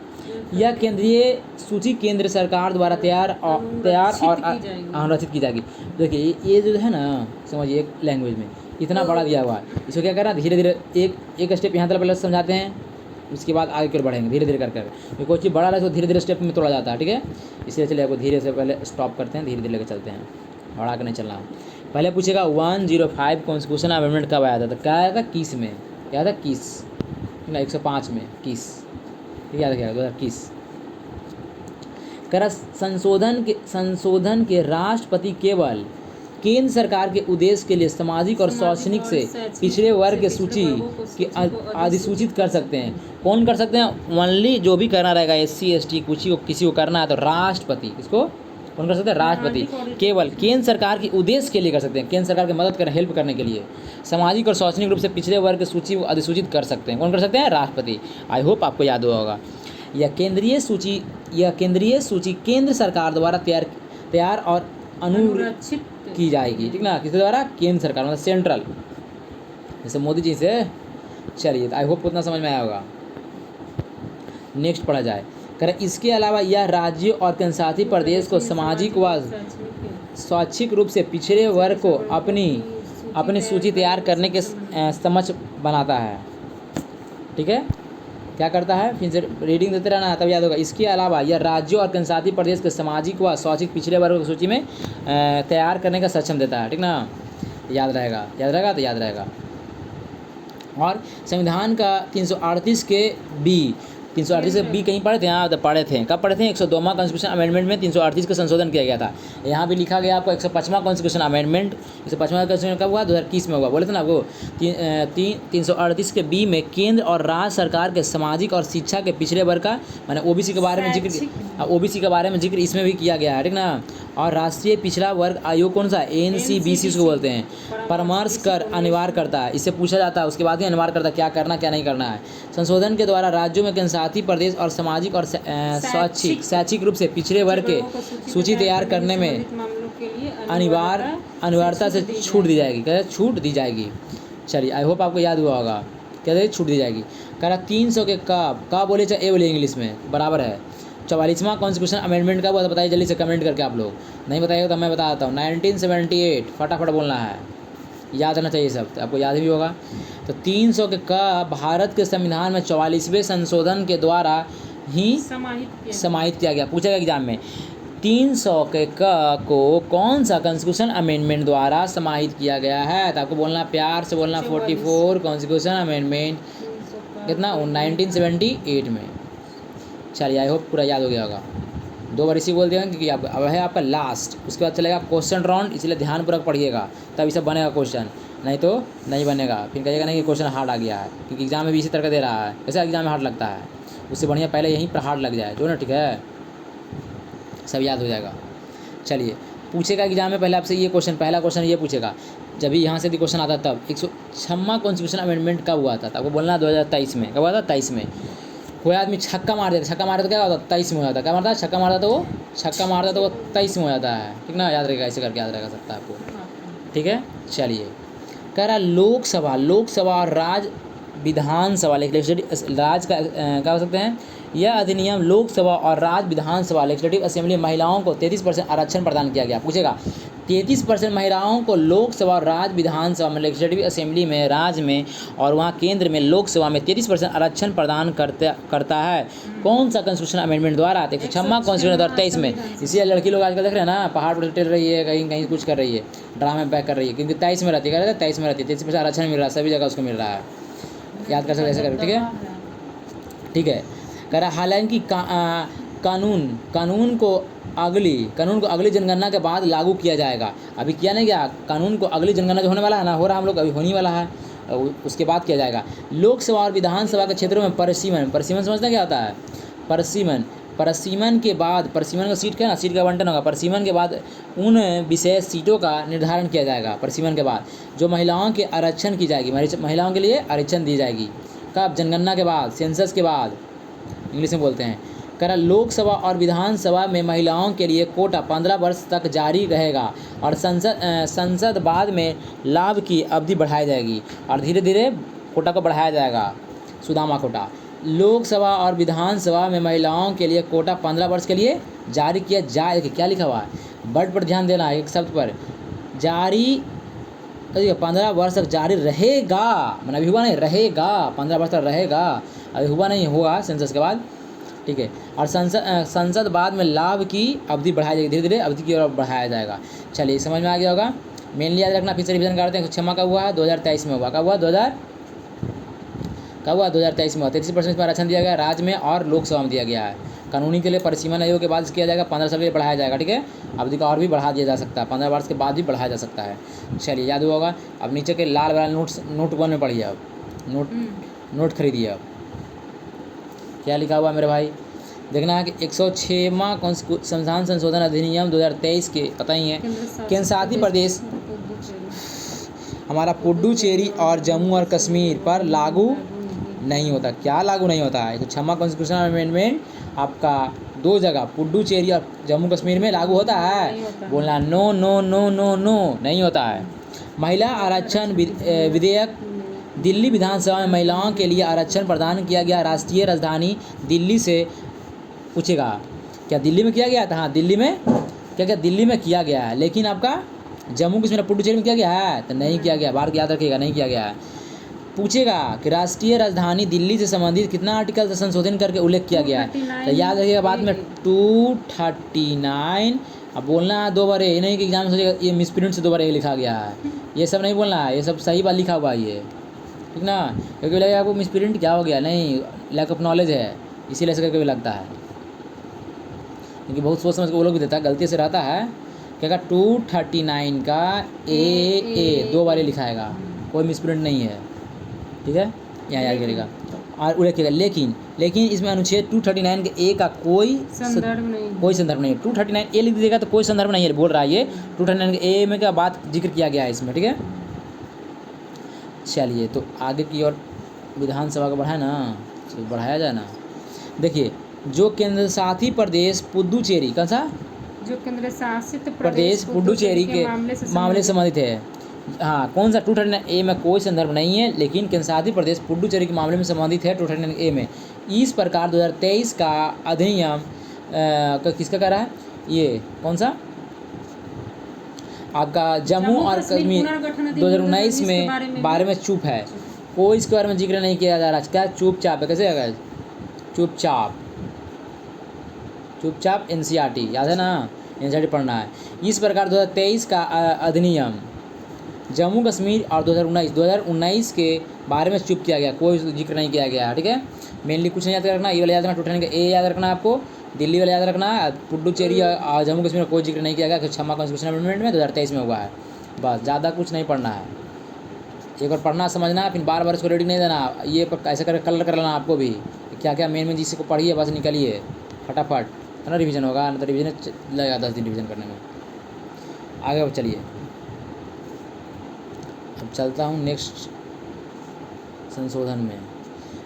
यह केंद्रीय सूची केंद्र सरकार द्वारा तैयार और रचित की जाएगी। देखिए ये जो है ना, समझिए एक लैंग्वेज में इतना बड़ा दिया हुआ है, इसको क्या करना, धीरे धीरे एक स्टेप यहाँ तक पहले समझाते हैं, उसके बाद आगे कर बढ़ेंगे धीरे धीरे कर कोई चीज़ बड़ा रहा तो धीरे धीरे स्टेप में तोड़ा जाता है, ठीक है। इसलिए चलिए आपको धीरे से पहले स्टॉप करते हैं, धीरे धीरे लेकर चलते हैं, बड़ा कर नहीं चलना। पहले पूछेगा 105 कॉन्स्टिट्यूशन अमेंडमेंट कब आया था? तो क्या आया था? किस में, क्या था? किस ना 105 में किस, याद रखिएगा 2021। कर संशोधन के राष्ट्रपति केवल केंद्र सरकार के उद्देश्य के लिए सामाजिक और शैक्षणिक से पिछड़े वर्ग के सूची की अधिसूचित कर सकते हैं। कौन कर सकते हैं? ओनली जो भी करना रहेगा, SC ST किसी को करना है तो राष्ट्रपति, इसको कौन कर सकते हैं? राष्ट्रपति। केवल केंद्र सरकार के उद्देश्य के लिए कर सकते हैं, केंद्र सरकार की मदद हेल्प करने के लिए सामाजिक और शैक्षणिक रूप से पिछड़े वर्ग की सूची को अधिसूचित कर सकते हैं। कौन कर सकते हैं? राष्ट्रपति। आई होप आपको याद होगा। यह केंद्रीय सूची केंद्र सरकार द्वारा तैयार और अनुरक्षित की जाएगी, ठीक ना। किसके द्वारा? केंद्र सरकार, मतलब सेंट्रल, जैसे मोदी जी से। चलिए आई होप उतना समझ में आया होगा। नेक्स्ट पढ़ा जाए। इसके अलावा यह राज्यों और केंद्रशासित प्रदेश को सामाजिक व शैक्षिक रूप से पिछड़े वर्ग को अपनी सूची तैयार करने के समक्ष बनाता है, ठीक है। क्या करता है? फिर से रीडिंग देते रहना तब याद होगा। इसके अलावा यह राज्यों और केंद्रशासित प्रदेश के सामाजिक व शैक्षिक पिछड़े वर्ग की सूची में तैयार करने का सक्षम देता है, ठीक ना। याद रहेगा। और संविधान का 338 के बी कहीं पढ़े थे? यहाँ पढ़े थे। कब पढ़े थे? 102वां कॉन्स्टिट्यूशन अमेंडमेंट में 338 का संशोधन किया गया था। यहाँ भी लिखा गया आपको 105वां कॉन्स्टिट्यूशन अमेंडमेंट। 105वां कॉन्स्टिट्यूशन कब हुआ? 2021 में हुआ। बोले थे ना आपको 338 के बी में केंद्र और राज्य सरकार के सामाजिक और शिक्षा के पिछड़े वर्ग का, मैंने OBC के बारे में जिक्र इसमें भी किया गया है, ठीक ना। और राष्ट्रीय पिछड़ा वर्ग आयोग कौन सा? NCBC उसको बोलते हैं। परामर्श कर अनिवार्य करता है, इससे पूछा जाता है, उसके बाद ही अनिवार्य करता है क्या करना क्या नहीं करना है। संशोधन के द्वारा राज्यों में केंद्रशासित केंद्रशासित प्रदेश और सामाजिक और शैक्षिक रूप से पिछड़े वर्ग के सूची तैयार करने में मामलों के लिए अनिवार्यता से छूट दी जाएगी। क्या छूट दी जाएगी? चलिए, आई होप आपको याद हुआ होगा। कहते छूट दी जाएगी। कह रहा 300 के का बोले चाहे ए बोले इंग्लिश में बराबर है। 44वां कॉन्स्टिट्यूशन अमेंडमेंट का हुआ था, बताइए जल्दी से कमेंट करके। आप लोग नहीं बताइएगा तो मैं बता देता हूँ। 1978, फटाफट बोलना है, याद रहना चाहिए सब, तो आपको याद भी होगा। तो 300 के का भारत के संविधान में 44वें संशोधन के द्वारा ही समाहित किया गया। पूछेगा एग्जाम में 300 के का को कौन सा कॉन्स्टिट्यूशन अमेंडमेंट द्वारा समाहित किया गया है? तो आपको बोलना, प्यार से बोलना 44 कॉन्स्टिट्यूशन अमेंडमेंट कितना 1978 में। चलिए, आई होप पूरा याद हो गया होगा। 2 बार इसी बोल दिया क्योंकि अब है आपका लास्ट, उसके बाद चलेगा क्वेश्चन राउंड, इसलिए ध्यानपूर्वक पढ़िएगा तब ये सब बनेगा क्वेश्चन, नहीं तो नहीं बनेगा। फिर कहिएगा नहीं कि क्वेश्चन हार्ड आ गया है, क्योंकि एग्जाम में भी इसी तरह का दे रहा है। ऐसा एग्जाम में हार्ड लगता है, उससे बढ़िया पहले यहीं पर हार्ड लग जाए जो ना, ठीक है, सब याद हो जाएगा। चलिए, पूछेगा एग्जाम में पहले आपसे ये क्वेश्चन, पहला क्वेश्चन ये पूछेगा, जब भी यहाँ से भी क्वेश्चन आता तब 106वां कॉन्स्टिट्यूशन अमेंडमेंट कब हुआ था? आपको बोलना 2023 में। कब हुआ था? 23 में। कोई आदमी छक्का मार देता, छक्का मारता तो क्या होता? 23 में हो जाता। क्या मारता है? छक्का मारता तो वो 23 में हो जाता है, ठीक ना, याद रहेगा, ऐसे करके याद रहेगा सकता है आपको, ठीक है। चलिए, कह रहा लोकसभा और राज्य विधानसभा लेजिस्लेटिव राज का क्या हो सकते हैं? यह अधिनियम लोकसभा और राज्य विधानसभा लेजिस्लेटिव असेंबली में महिलाओं को 33% आरक्षण प्रदान किया गया। पूछेगा 33% महिलाओं को लोकसभा और राज्य विधानसभा में लेजिस्लेटिव असेंबली में राज्य में और वहाँ केंद्र में लोकसभा में 33% आरक्षण प्रदान करता है। कौन सा कॉन्स्टिट्यूशन अमेंडमेंट द्वारा? 106वां कॉन्स्टिट्यूशन 2023 में। इसलिए लड़की लोग आजकल देख रहे हैं ना, पहाड़ पर टिल रही है, कहीं कहीं कुछ कर रही है, ड्रामे पैक कर रही है, क्योंकि 23 में रहती है। 23 में रहती है, 33% आरक्षण मिल रहा है, सभी जगह उसको मिल रहा है। याद कर सकते ऐसे कर, ठीक है, ठीक है। कह रहा हालांकि कानून को अगली जनगणना के बाद लागू किया जाएगा। अभी किया नहीं गया कानून को, अगली जनगणना जो होने वाला है ना, हो रहा हम लोग अभी होने वाला है, उसके बाद किया जाएगा। लोकसभा और विधानसभा के क्षेत्रों में परिसीमन समझते क्या होता है? परिसीमन के बाद, परिसीमन का सीट क्या ना, सीट का आवंटन होगा। परिसीमन के बाद उन विशेष सीटों का निर्धारण किया जाएगा। परिसीमन के बाद जो महिलाओं के आरक्षण की जाएगी, महिलाओं के लिए आरक्षण दी जाएगी। कब? जनगणना के बाद, सेंसस के बाद, इंग्लिश में बोलते हैं। कह रहा लोकसभा और विधानसभा में महिलाओं के लिए कोटा 15 वर्ष तक जारी रहेगा और संसद बाद में लाभ की अवधि बढ़ाई जाएगी और धीरे धीरे कोटा को बढ़ाया जाएगा, सुदामा कोटा। लोकसभा और विधानसभा में महिलाओं के लिए कोटा 15 वर्ष के लिए जारी किया जाएगा। क्या लिखा हुआ है? वर्ड पर ध्यान देना है, एक शब्द पर, जारी 15 वर्ष तक जारी रहेगा, मैंने अभी हुआ नहीं, रहेगा, 15 वर्ष तक रहेगा, अभी हुआ नहीं, होगा सेंसस के बाद, ठीक है। और संसद बाद में लाभ की अवधि बढ़ाई जाएगी, धीरे धीरे अवधि की ओर बढ़ाया जाएगा। चलिए, समझ में आ गया होगा। मेनली याद रखना, फिर से रिविजन करते हैं। क्षमा का हुआ है 2023 में हुआ। कब हुआ? 2023 में हुआ। 33% पर आरक्षण दिया गया, राज्य में और लोकसभा में दिया गया है। कानूनी के लिए परिसीमन आयोग के बाद किया जाएगा, 15 साल के लिए बढ़ाया जाएगा, ठीक है। अवधि का और भी बढ़ा दिया जा सकता है, 15 वर्ष के बाद भी बढ़ाया जा सकता है। चलिए, याद हुआ होगा। अब नीचे के लाल वाला नोट 1 में पढ़िए। अब नोट खरीदिए। अब क्या लिखा हुआ मेरे भाई? देखना है कि 106वां संविधान संशोधन अधिनियम 2023 के, पता ही है, केंद्रशासित प्रदेश हमारा पुडुचेरी और जम्मू और कश्मीर पर लागू नहीं होता। क्या लागू नहीं होता है? 106वां कॉन्स्टिट्यूशन अमेंडमेंट आपका 2 जगह, पुडुचेरी और जम्मू कश्मीर में लागू होता है। बोलना no no no no no, नहीं होता है। महिला आरक्षण विधेयक दिल्ली विधानसभा में महिलाओं के लिए आरक्षण प्रदान किया गया। राष्ट्रीय राजधानी दिल्ली से पूछेगा क्या दिल्ली में किया गया था? हाँ, दिल्ली में क्या दिल्ली में किया गया है, लेकिन आपका जम्मू कश्मीर पुडुचेरी में किया गया है तो नहीं किया गया। बार याद रखिएगा, नहीं किया गया है। पूछेगा कि राष्ट्रीय राजधानी दिल्ली से संबंधित कितना आर्टिकल संशोधन करके उल्लेख किया गया है, तो याद रखिएगा बाद में 239। अब बोलना है 2 बार, ये नहीं कि एग्जाम में सोचेगा ये मिसप्रिंट से 2 बार ये लिखा गया है, ये सब नहीं बोलना है, ये सब सही बात लिखा हुआ है ये, ठीक ना। क्योंकि लगेगा आपको मिसप्रिंट क्या हो गया, नहीं, लैक ऑफ नॉलेज है, इसीलिए ऐसे करके भी लगता है, क्योंकि बहुत सोच समझ के वो लोग भी देता है, गलती से रहता है। क्या 239 का ए 2 बार लिखाएगा, कोई मिसप्रिंट नहीं है, ठीक है, यहाँ याद करेगा। और उल्लेखिएगा लेकिन इसमें अनुच्छेद 239 के ए का कोई संदर्भ नहीं है। 239 ए लिख दीजिएगा तो कोई संदर्भ नहीं है, बोल रहा है ये। 239 के ए में क्या बात जिक्र किया गया है इसमें, ठीक है। चलिए, तो आगे की ओर विधानसभा का बढ़ाए ना, तो बढ़ाया जाए ना। देखिए, जो केंद्र शासित प्रदेश पुडुचेरी, कौन सा जो केंद्र शासित प्रदेश पुडुचेरी के मामले से संबंधित है। हाँ, कौन सा 209A में कोई संदर्भ नहीं है, लेकिन केंद्र शासित प्रदेश पुडुचेरी के मामले में संबंधित है 209A में। इस प्रकार 2023 का अधिनियम किसका कह रहा है, ये कौन सा आपका जम्मू और कश्मीर 2019 में बारे में चुप है, कोई इसके बारे में जिक्र नहीं किया जा रहा। क्या चुपचाप है, कैसे है, चुपचाप चुपचाप NCERT याद है ना, NCERT पढ़ना है। इस प्रकार 2023 का अधिनियम जम्मू कश्मीर और 2019 के बारे में चुप किया गया, कोई जिक्र नहीं किया गया। ठीक है, मेनली कुछ नहीं याद रखना, ये वाला याद रखना, 209A याद रखना आपको, दिल्ली वाला याद रखना है, पुडुचेरी और जम्मू कश्मीर में कोई जिक्र नहीं किया गया, क्षमा कॉन्स्टिट्यूशनल अमेंडमेंट में 2023 में हुआ है। बस, ज़्यादा कुछ नहीं पढ़ना है, एक बार पढ़ना समझना, फिर बार बार इसको रीडिंग नहीं देना। ये ऐसे करके कलर कर लेना आपको भी, क्या क्या मेन जिसको पढ़िए बस निकलिए फटाफट, है ना, रिवीजन होगा, नहीं तो रिवीजन लगेगा 10 दिन रिवीजन करने में। आगे अब चलिए, अब चलता हूँ नेक्स्ट संशोधन में।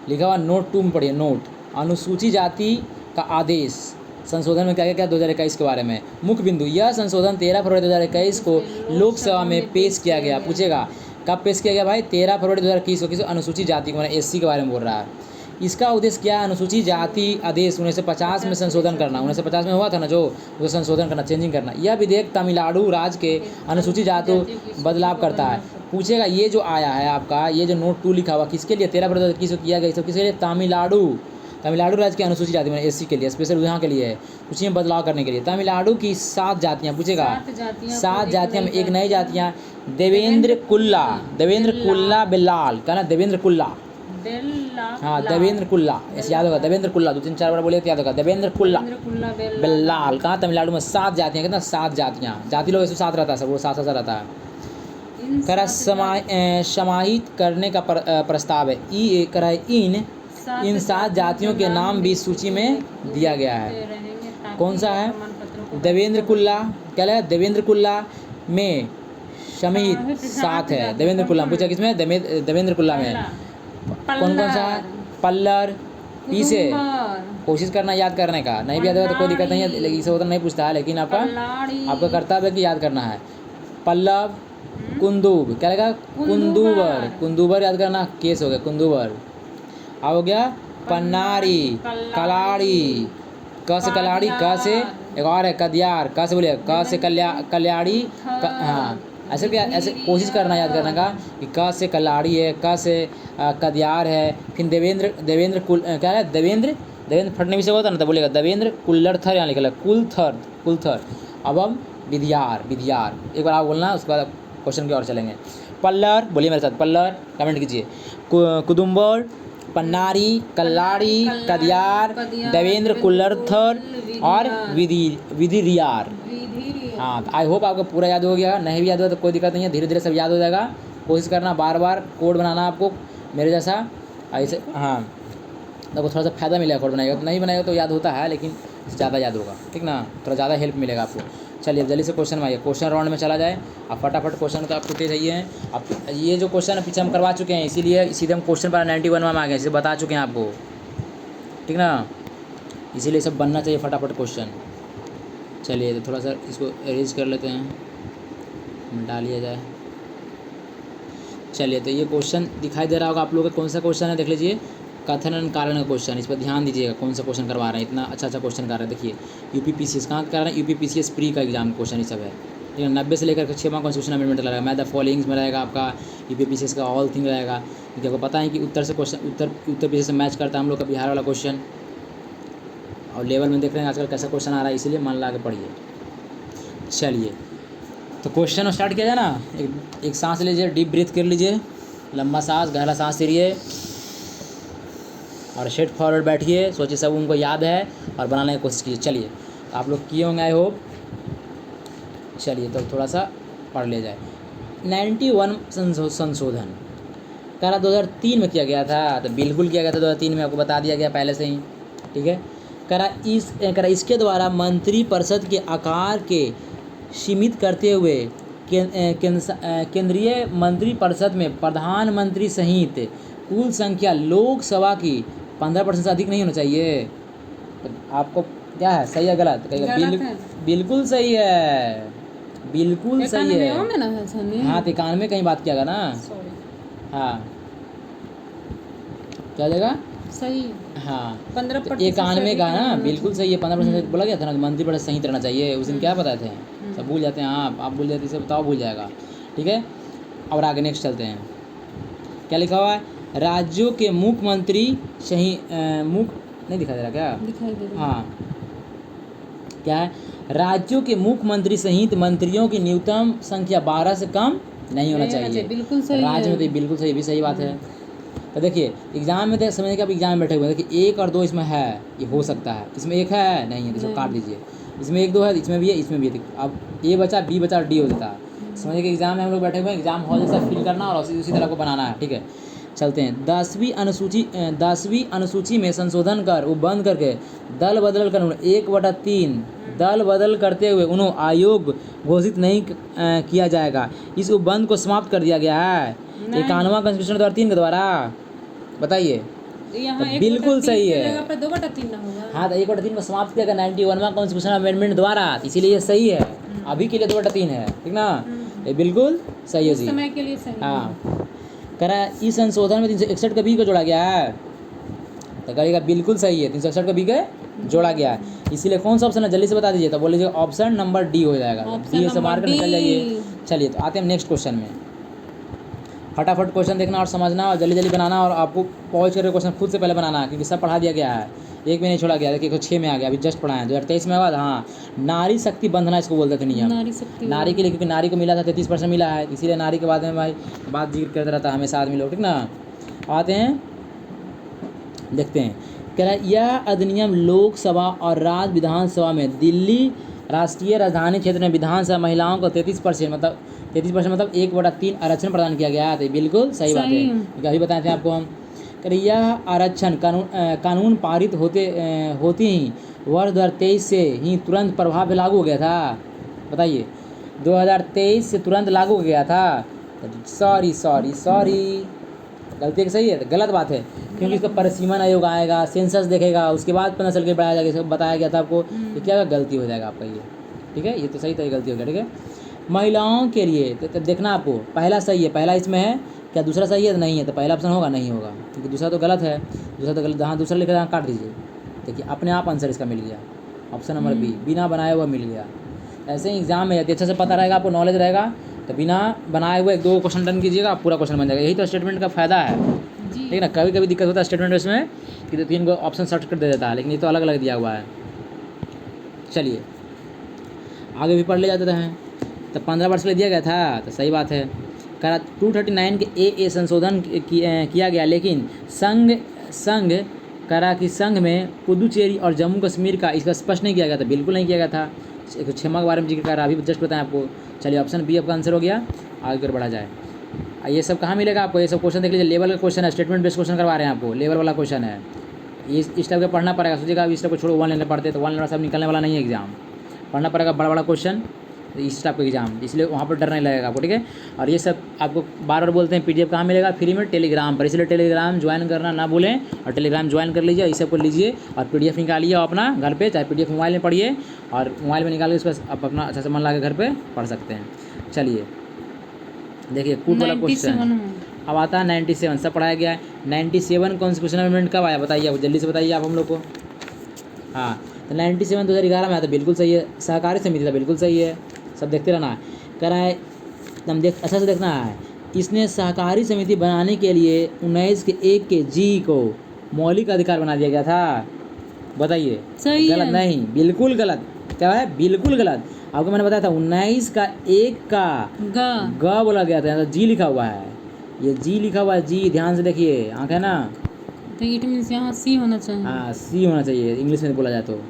लिखा हुआ नोट 2 में पढ़िए, नोट अनुसूचित जाति का आदेश संशोधन में क्या क्या 2021 के बारे में। मुख्य बिंदु, यह संशोधन 13 फरवरी 2021 को लोकसभा में पेश किया गया। पूछेगा कब पेश किया गया भाई, 13 फरवरी 2021 को। किसी अनुसूचित जाति को, SC के बारे में बोल रहा है। इसका उद्देश्य क्या है, अनुसूचित जाति आदेश 1950 में संशोधन करना, 1950 में हुआ था ना जो, वो संशोधन करना, चेंजिंग करना। यह विधेयक तमिलनाडु राज्य के अनुसूचित जाति बदलाव करता है। पूछेगा ये जो आया है आपका, ये जो नोट 2 लिखा हुआ किसके लिए, 13 फरवरी 2021 को किया गया, सब किसके लिए, तमिलनाडु राज्य के अनुसूचित जाति में SC के लिए, स्पेशल यहाँ के लिए है, कुछ में बदलाव करने के लिए। तमिलनाडु की 7 जातियाँ, पूछेगा 7 जातियाँ में एक नई जातियाँ, देवेंद्र कुल्ला बेल्लाल, कहना देवेंद्र कुल्ला, हाँ देवेंद्र कुल्ला, ऐसे याद होगा, देवेंद्र कुल्ला 2-3-4 बार बोले तो याद होगा, देवेंद्र कुल्ला बेल्लाल। कहाँ, तमिलनाडु में 7 जातियाँ, कितना 7 जातियाँ, जाति लोग 107 रहता है, सब वो 7 रहता है। करा समाहित करने का प्रस्ताव है, इन 7 जातियों के नाम भी सूची में दिया गया है। कौन सा है, देवेंद्र कुल्ला, क्या है, देवेंद्र कुल्ला में समित 7 है, देवेंद्र कुल्ला। पूछा किसमें, देवेंद्र कुल्ला में। कौन कौन सा है, पल्लर, पीछे कोशिश करना याद करने का, नहीं भी याद होगा तो कोई दिक्कत नहीं है, लेकिन इसे उतना नहीं पूछता है, लेकिन आपका कर्तव्य है कि याद करना है। पल्लव, कुंदूब, क्या लगेगा, कुंदूबर याद करना, केस हो गया कुंदूबर। अब हो गया पन्नारी, कलाड़ी, क से कलाड़ी, क से एक और है कदियार, क से बोलिए, क से कल्याड़ी, हाँ ऐसे क्या, ऐसे कोशिश करना याद करने का कि क से कलाड़ी है, क से कदियार है, फिर देवेंद्र क्या है, देवेंद्र फटने भी से होता ना, तो बोलेगा देवेंद्र कुल्लरथर, यहाँ लिखा है कुलथर। अब हम विधियार, एक बार आप बोलना, उसके बाद क्वेश्चन की ओर चलेंगे। पल्लर, बोलिए मेरे साथ, पल्लर कमेंट कीजिए। कुदुम्बर, पन्नारी, कल्लाड़ी, कदियार, देवेंद्र कुल्लरथर और विधिरियार। हाँ, आई होप आपको पूरा याद हो गया, नहीं भी याद हुआ तो कोई दिक्कत नहीं है, धीरे धीरे सब याद हो जाएगा। कोशिश करना बार बार कोड बनाना आपको मेरे जैसा, ऐसे हाँ, तो थोड़ा सा फ़ायदा मिलेगा कोड बनाएगा, तो नहीं बनाएगा तो याद होता है, लेकिन ज़्यादा याद होगा, ठीक ना, थोड़ा ज़्यादा हेल्प मिलेगा आपको। चलिए जल्दी से क्वेश्चन में आइए, क्वेश्चन राउंड में चला जाए। अब फटाफट क्वेश्चन तो आपको चाहिए हैं। अब ये जो क्वेश्चन है पीछे हम करवा चुके हैं, इसीलिए सीधे हम क्वेश्चन पर 91 में आ गए, इसे बता चुके हैं आपको, ठीक ना, इसीलिए सब बनना चाहिए फटाफट क्वेश्चन। चलिए तो थोड़ा सा इसको अरेंज कर लेते हैं, मिटा लिया जाए। चलिए तो ये क्वेश्चन दिखाई दे रहा होगा आप लोगों को, कौन सा क्वेश्चन है देख लीजिए, कथन एंड कारण का क्वेश्चन, इस पर ध्यान दीजिएगा, कौन सा क्वेश्चन करवा रहे हैं, इतना अच्छा क्वेश्चन कर रहे हैं। देखिए UPPCS कहाँ कर रहे हैं, UPPCS प्री का एग्जाम क्वेश्चन ही सब है, ठीक है। 90 से लेकर 6 मार्क कॉन्स्टिट्यूशन अमेंडमेंट रहेगा, मैं द फॉलोइंग्स में रहेगा आपका, UPPCS का ऑल थिंग रहेगा, क्योंकि आपको पता है कि उत्तर से क्वेश्चन उत्तर प्रदेश से मैच करता है हम लोग का बिहार वाला क्वेश्चन, और लेवल में देख रहे हैं आजकल कैसा क्वेश्चन आ रहा है, इसीलिए मन ला के पढ़िए। चलिए तो क्वेश्चन स्टार्ट किया जाए ना। एक सांस लीजिए, डीप ब्रीथ कर लीजिए, लंबा सांस, गहरा सांस लीजिए और स्ट्रेट फॉरवर्ड बैठिए, सोचिए सब उनको याद है और बनाने की कोशिश कीजिए। चलिए आप लोग किए होंगे आई होप। चलिए तो थोड़ा सा पढ़ लिया जाए। 91 संशोधन करा 2003 में किया गया था, तो बिल्कुल किया गया था 2003 में, आपको बता दिया गया पहले से ही, ठीक है। करा इसके द्वारा मंत्रिपरिषद के आकार के सीमित करते हुए केंद्रीय मंत्रिपरिषद में प्रधानमंत्री सहित कुल संख्या लोकसभा की 15% से अधिक नहीं होना चाहिए, तो आपको क्या है, सही है गलत? कहेगा गलत है। बिल्कुल सही है, बिल्कुल सही 91 है। में ना है सनी। हाँ, तो 91 कहीं बात किया ना। सॉरी। हाँ, क्या हो जाएगा? सही। हाँ, 15% तो 91 का है ना, रहना बिल्कुल सही है। 15% बोला गया था ना कि मंत्री परिषद संयुक्त रहना चाहिए। उस दिन क्या बताए थे? सब भूल जाते हैं। हाँ, आप भूल जाते, इसे बताओ भूल जाएगा। ठीक है, और आगे नेक्स्ट चलते हैं। क्या लिखा हुआ है? राज्यों के मुख्यमंत्री सही मुख्य नहीं दिखाई दे रहा क्या? दिखाई दे रहा है। हाँ, क्या है? राज्यों के मुख्यमंत्री सहित मंत्रियों की न्यूनतम संख्या 12 से कम नहीं होना चाहिए। बिल्कुल सही राज्य में है। तो बिल्कुल सही, भी सही बात है। तो देखिए एग्जाम में, समझिए कि आप एग्जाम में बैठे हुए हैं, देखिए 1 और 2 इसमें है, ये हो सकता है। इसमें 1 है नहीं है, तो इसको काट दीजिए। इसमें 1 2 है, इसमें भी है, इसमें भी है। अब ए बचा, बी बचा, डी हो जाता है। समझिए कि एग्जाम में हम लोग बैठे हुए हैं, एग्जाम हॉल जैसा फील करना और उसी तरह को बनाना है। ठीक है, चलते हैं। 10वीं अनुसूची में संशोधन कर वो बंद करके दल बदल कर 1/3 दल बदल करते हुए उन्होंने आयोग घोषित नहीं किया जाएगा। इस उपबंध को समाप्त कर दिया गया है 91वां कॉन्स्टिट्यूशन 2003 के द्वारा। बताइए। यहाँ तो बिल्कुल सही है। 2/3 ना होगा। हाँ, तो 1/3 को समाप्त किया गया 91वां कॉन्स्टिट्यूशन अमेंडमेंट द्वारा, इसीलिए ये सही है। अभी के लिए 2/3 है, ठीक ना? ये बिल्कुल सही है उस जी। समय के लिए सही है। हाँ, करा इस संशोधन में 361 का बी को जोड़ा गया है, तो कहेगा बिल्कुल सही है। 361 का बी का जोड़ा गया है, इसीलिए कौन सा ऑप्शन है जल्दी से बता दीजिए। तो बोल लीजिए ऑप्शन नंबर डी हो जाएगा। डी से मार कर निकल जाइए। चलिए, तो आते हैं नेक्स्ट क्वेश्चन में। फटाफट क्वेश्चन देखना और समझना और जल्दी जल्दी बनाना, और आपको पहुँच करके क्वेश्चन खुद से पहले बनाना है, क्योंकि सब पढ़ा दिया गया है, एक में नहीं छोड़ा गया। देखिए 6 में आ गया, अभी जस्ट पढ़ा है 2023 में। बाद हाँ, नारी शक्ति बंधना इसको बोलते थे नियम, नारी के लिए, क्योंकि नारी को मिला था 33% मिला है, इसीलिए नारी के बाद में भाई बात जिक्र करता रहता है हमेशा आदमी लोग, ठीक ना? आते हैं, देखते हैं। कह रहा है यह अधिनियम लोकसभा और राज्य विधानसभा में दिल्ली राष्ट्रीय राजधानी क्षेत्र में विधानसभा महिलाओं को 33% मतलब 33% मतलब 1/3 आरक्षण प्रदान किया गया है। तो बिल्कुल सही बात है, क्योंकि अभी बताए थे आपको हम। कह रहे यह आरक्षण कानून पारित होती ही वर्ष 2023 से ही तुरंत प्रभाव में लागू हो गया था। बताइए, 2023 से तुरंत लागू हो गया था। सॉरी गलती सही है, तो गलत बात है, क्योंकि इसका परिसीमन आयोग आएगा, सेंसस देखेगा, उसके बाद 15 साल के बढ़ाया जाएगा। सब बताया गया था आपको, ये क्या गलती हो जाएगा आपका ये। ठीक है, ये तो सही गलती हो गया। ठीक है, महिलाओं के लिए तो देखना आपको, पहला सही है, पहला इसमें है क्या, दूसरा सही है तो नहीं है, तो पहला ऑप्शन होगा नहीं होगा, क्योंकि दूसरा तो गलत है। दूसरा तो गलत, जहाँ दूसरा लिखा है काट दीजिए। देखिए अपने आप आंसर इसका मिल गया, ऑप्शन नंबर बी, बिना बनाए हुआ मिल गया। ऐसे ही एग्जाम में यदि अच्छे से पता रहेगा, आपको नॉलेज रहेगा, तो बिना बनाए हुए 1-2 क्वेश्चन डन कीजिएगा, पूरा क्वेश्चन बन जाएगा। यही तो स्टेटमेंट का फ़ायदा है, ठीक है ना? कभी कभी दिक्कत होता है स्टेटमेंट इसमें कि 2-3 को ऑप्शन शॉर्ट कर दे देता है, लेकिन ये तो अलग अलग दिया हुआ है। चलिए आगे भी पढ़ ले जाते हैं। तो 15 वर्ष के लिए दिया गया था, तो सही बात है। करा 239 के ए संशोधन किया गया, लेकिन संघ करा कि संघ में पुदुचेरी और जम्मू कश्मीर का इसका स्पष्ट नहीं किया गया था, बिल्कुल नहीं किया गया था। 6 के बारे में जिक्र कर रहा, अभी जस्ट बताएं आपको। चलिए ऑप्शन बी आपका आंसर हो गया, आगे कर बढ़ा जाए। ये सब कहाँ मिलेगा आपको, ये सब क्वेश्चन देख लीजिए, लेवल का क्वेश्चन है, स्टेटमेंट बेस्ड क्वेश्चन करवा रहे हैं आपको, लेवल वाला क्वेश्चन है। इस टाइप का पढ़ना पड़ेगा। सोचिएगा इस टाइप को छोड़ो, 1 लाइन पढ़ते तो 1 लाइन सब निकलने वाला नहीं है एग्जाम, पढ़ना पड़ेगा बड़ा बड़ा क्वेश्चन इस टाइप का एग्जाम, इसलिए वहाँ पर डर नहीं लगेगा आपको। ठीक है, और ये सब आपको बार बार बोलते हैं PDF कहाँ मिलेगा, फ्री में टेलीग्राम पर, इसलिए टेलीग्राम ज्वाइन करना ना भूलें, और टेलीग्राम ज्वाइन कर लीजिए, इस सब को लीजिए और PDF निकालिए अपना घर पे, चाहे PDF मोबाइल में पढ़िए और मोबाइल में निकाल के उस पर आप अपना अच्छा से मन लगा के घर पर पढ़ सकते हैं। चलिए देखिए कूट वाला क्वेश्चन अब आता है 97, सब पढ़ाया गया है। 97 कॉन्स्टिट्यूशन अमेंडमेंट कब आया बताइए, आप जल्दी से बताइए आप हम लोग को। हाँ, तो 97 2011 में आया था, बिल्कुल सही है। सहकारी समिति था, बिल्कुल सही है, सब देखते रहना है। कह रहा है एकदम अच्छा से देखना है। इसने सहकारी समिति बनाने के लिए 19 के 1 के जी को मौलिक अधिकार बना दिया गया था। बताइए सही गलत है। नहीं, बिल्कुल गलत। क्या है, बिल्कुल गलत। आपको मैंने बताया था 19 का 1 का ग बोला गया था, जी लिखा हुआ है, ये जी लिखा हुआ है, जी ध्यान से देखिए, आँख है ना, तो इट मीन्स यहाँ सी होना चाहिए। हाँ सी होना चाहिए इंग्लिश में बोला जाए तो,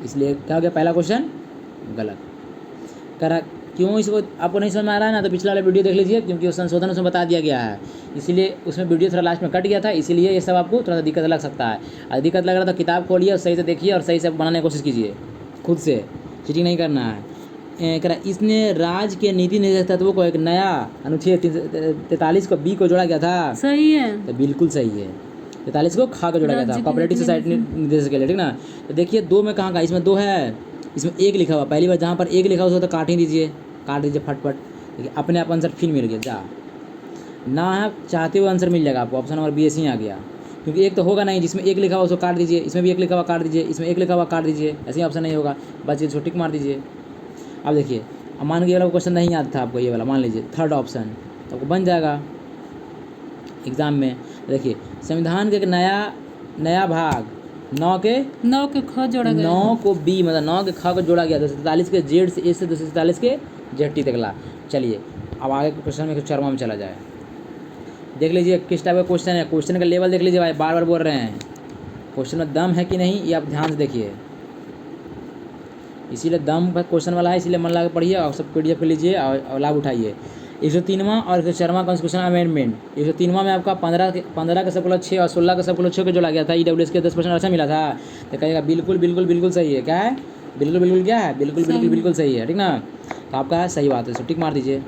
इसलिए क्या हो गया पहला क्वेश्चन गलत। करा क्यों इसको आपको नहीं समझ में आ रहा है ना, तो पिछला वाला वीडियो देख लीजिए, क्योंकि उस संशोधन उसमें बता दिया गया है, इसीलिए उसमें वीडियो थोड़ा लास्ट में कट गया था, इसीलिए ये सब आपको थोड़ा सा दिक्कत लग सकता है। और दिक्कत लग रहा था, किताब खोलिए और सही से देखिए और सही से बनाने की कोशिश कीजिए, खुद से चीटिंग नहीं करना है। करा इसने राज्य के नीति निर्देशक तत्वों को एक नया अनुच्छेद 43 को बी को जोड़ा गया था। सही है, तो बिल्कुल सही है। 43 को खा के जोड़ा गया था राज्य के कोऑपरेटिव नीति सोसाइटी निर्देश के लिए, ठीक ना। तो देखिए 2 में कहाँ इसमें 2 है, इसमें 1 लिखा हुआ। पहली बार जहाँ पर 1 लिखा हुआ उसको तो काट ही दीजिए, काट दीजिए फटफट। देखिए अपने आप आंसर फिर मिल गया, जा ना है चाहते हुए आंसर मिल जाएगा आपको। ऑप्शन नंबर बी ऐसे ही आ गया, क्योंकि एक तो होगा नहीं जिसमें 1 लिखा हुआ उसको काट दीजिए, इसमें भी 1 लिखा हुआ काट दीजिए, इसमें 1 लिखा हुआ काट दीजिए, ऐसे ही ऑप्शन नहीं होगा, बस ये टिक मार दीजिए। अब देखिए, अब मान के ये वाला क्वेश्चन नहीं याद था आपको, ये वाला मान लीजिए थर्ड ऑप्शन, तो आपको बन जाएगा एग्जाम में। देखिए संविधान के एक नया भाग 9 के 9 के ख जोड़ा गया 9 को बी मतलब 9 के ख को जोड़ा गया, 243 के जेड से ए से 243 के जेड टी तक ला। चलिए अब आगे के क्वेश्चन में चरमा में चला जाए। देख लीजिए किस टाइप का क्वेश्चन है, क्वेश्चन का लेवल देख लीजिए भाई, बार बार बोल रहे हैं क्वेश्चन में दम है कि नहीं, ये आप ध्यान से देखिए। इसीलिए दम पर क्वेश्चन वाला है, इसीलिए मन लगा के पढ़िए और सब PDF कर लीजिए और लाभ उठाइए। 103वां और 104वां कॉन्स्टिट्यूशन अमेंडमेंट। 103वां में आपका 15 का सब 6 और 16 का सब 6 को जोड़ा गया था। EWS के 10% अच्छा मिला था, तो कहिएगा बिल्कुल बिल्कुल बिल्कुल सही है। क्या है? बिल्कुल बिल्कुल क्या है? बिल्कुल बिल्कुल बिल्कुल सही है, ठीक ना। तो आपका है सही बात है, टिक मार दीजिए।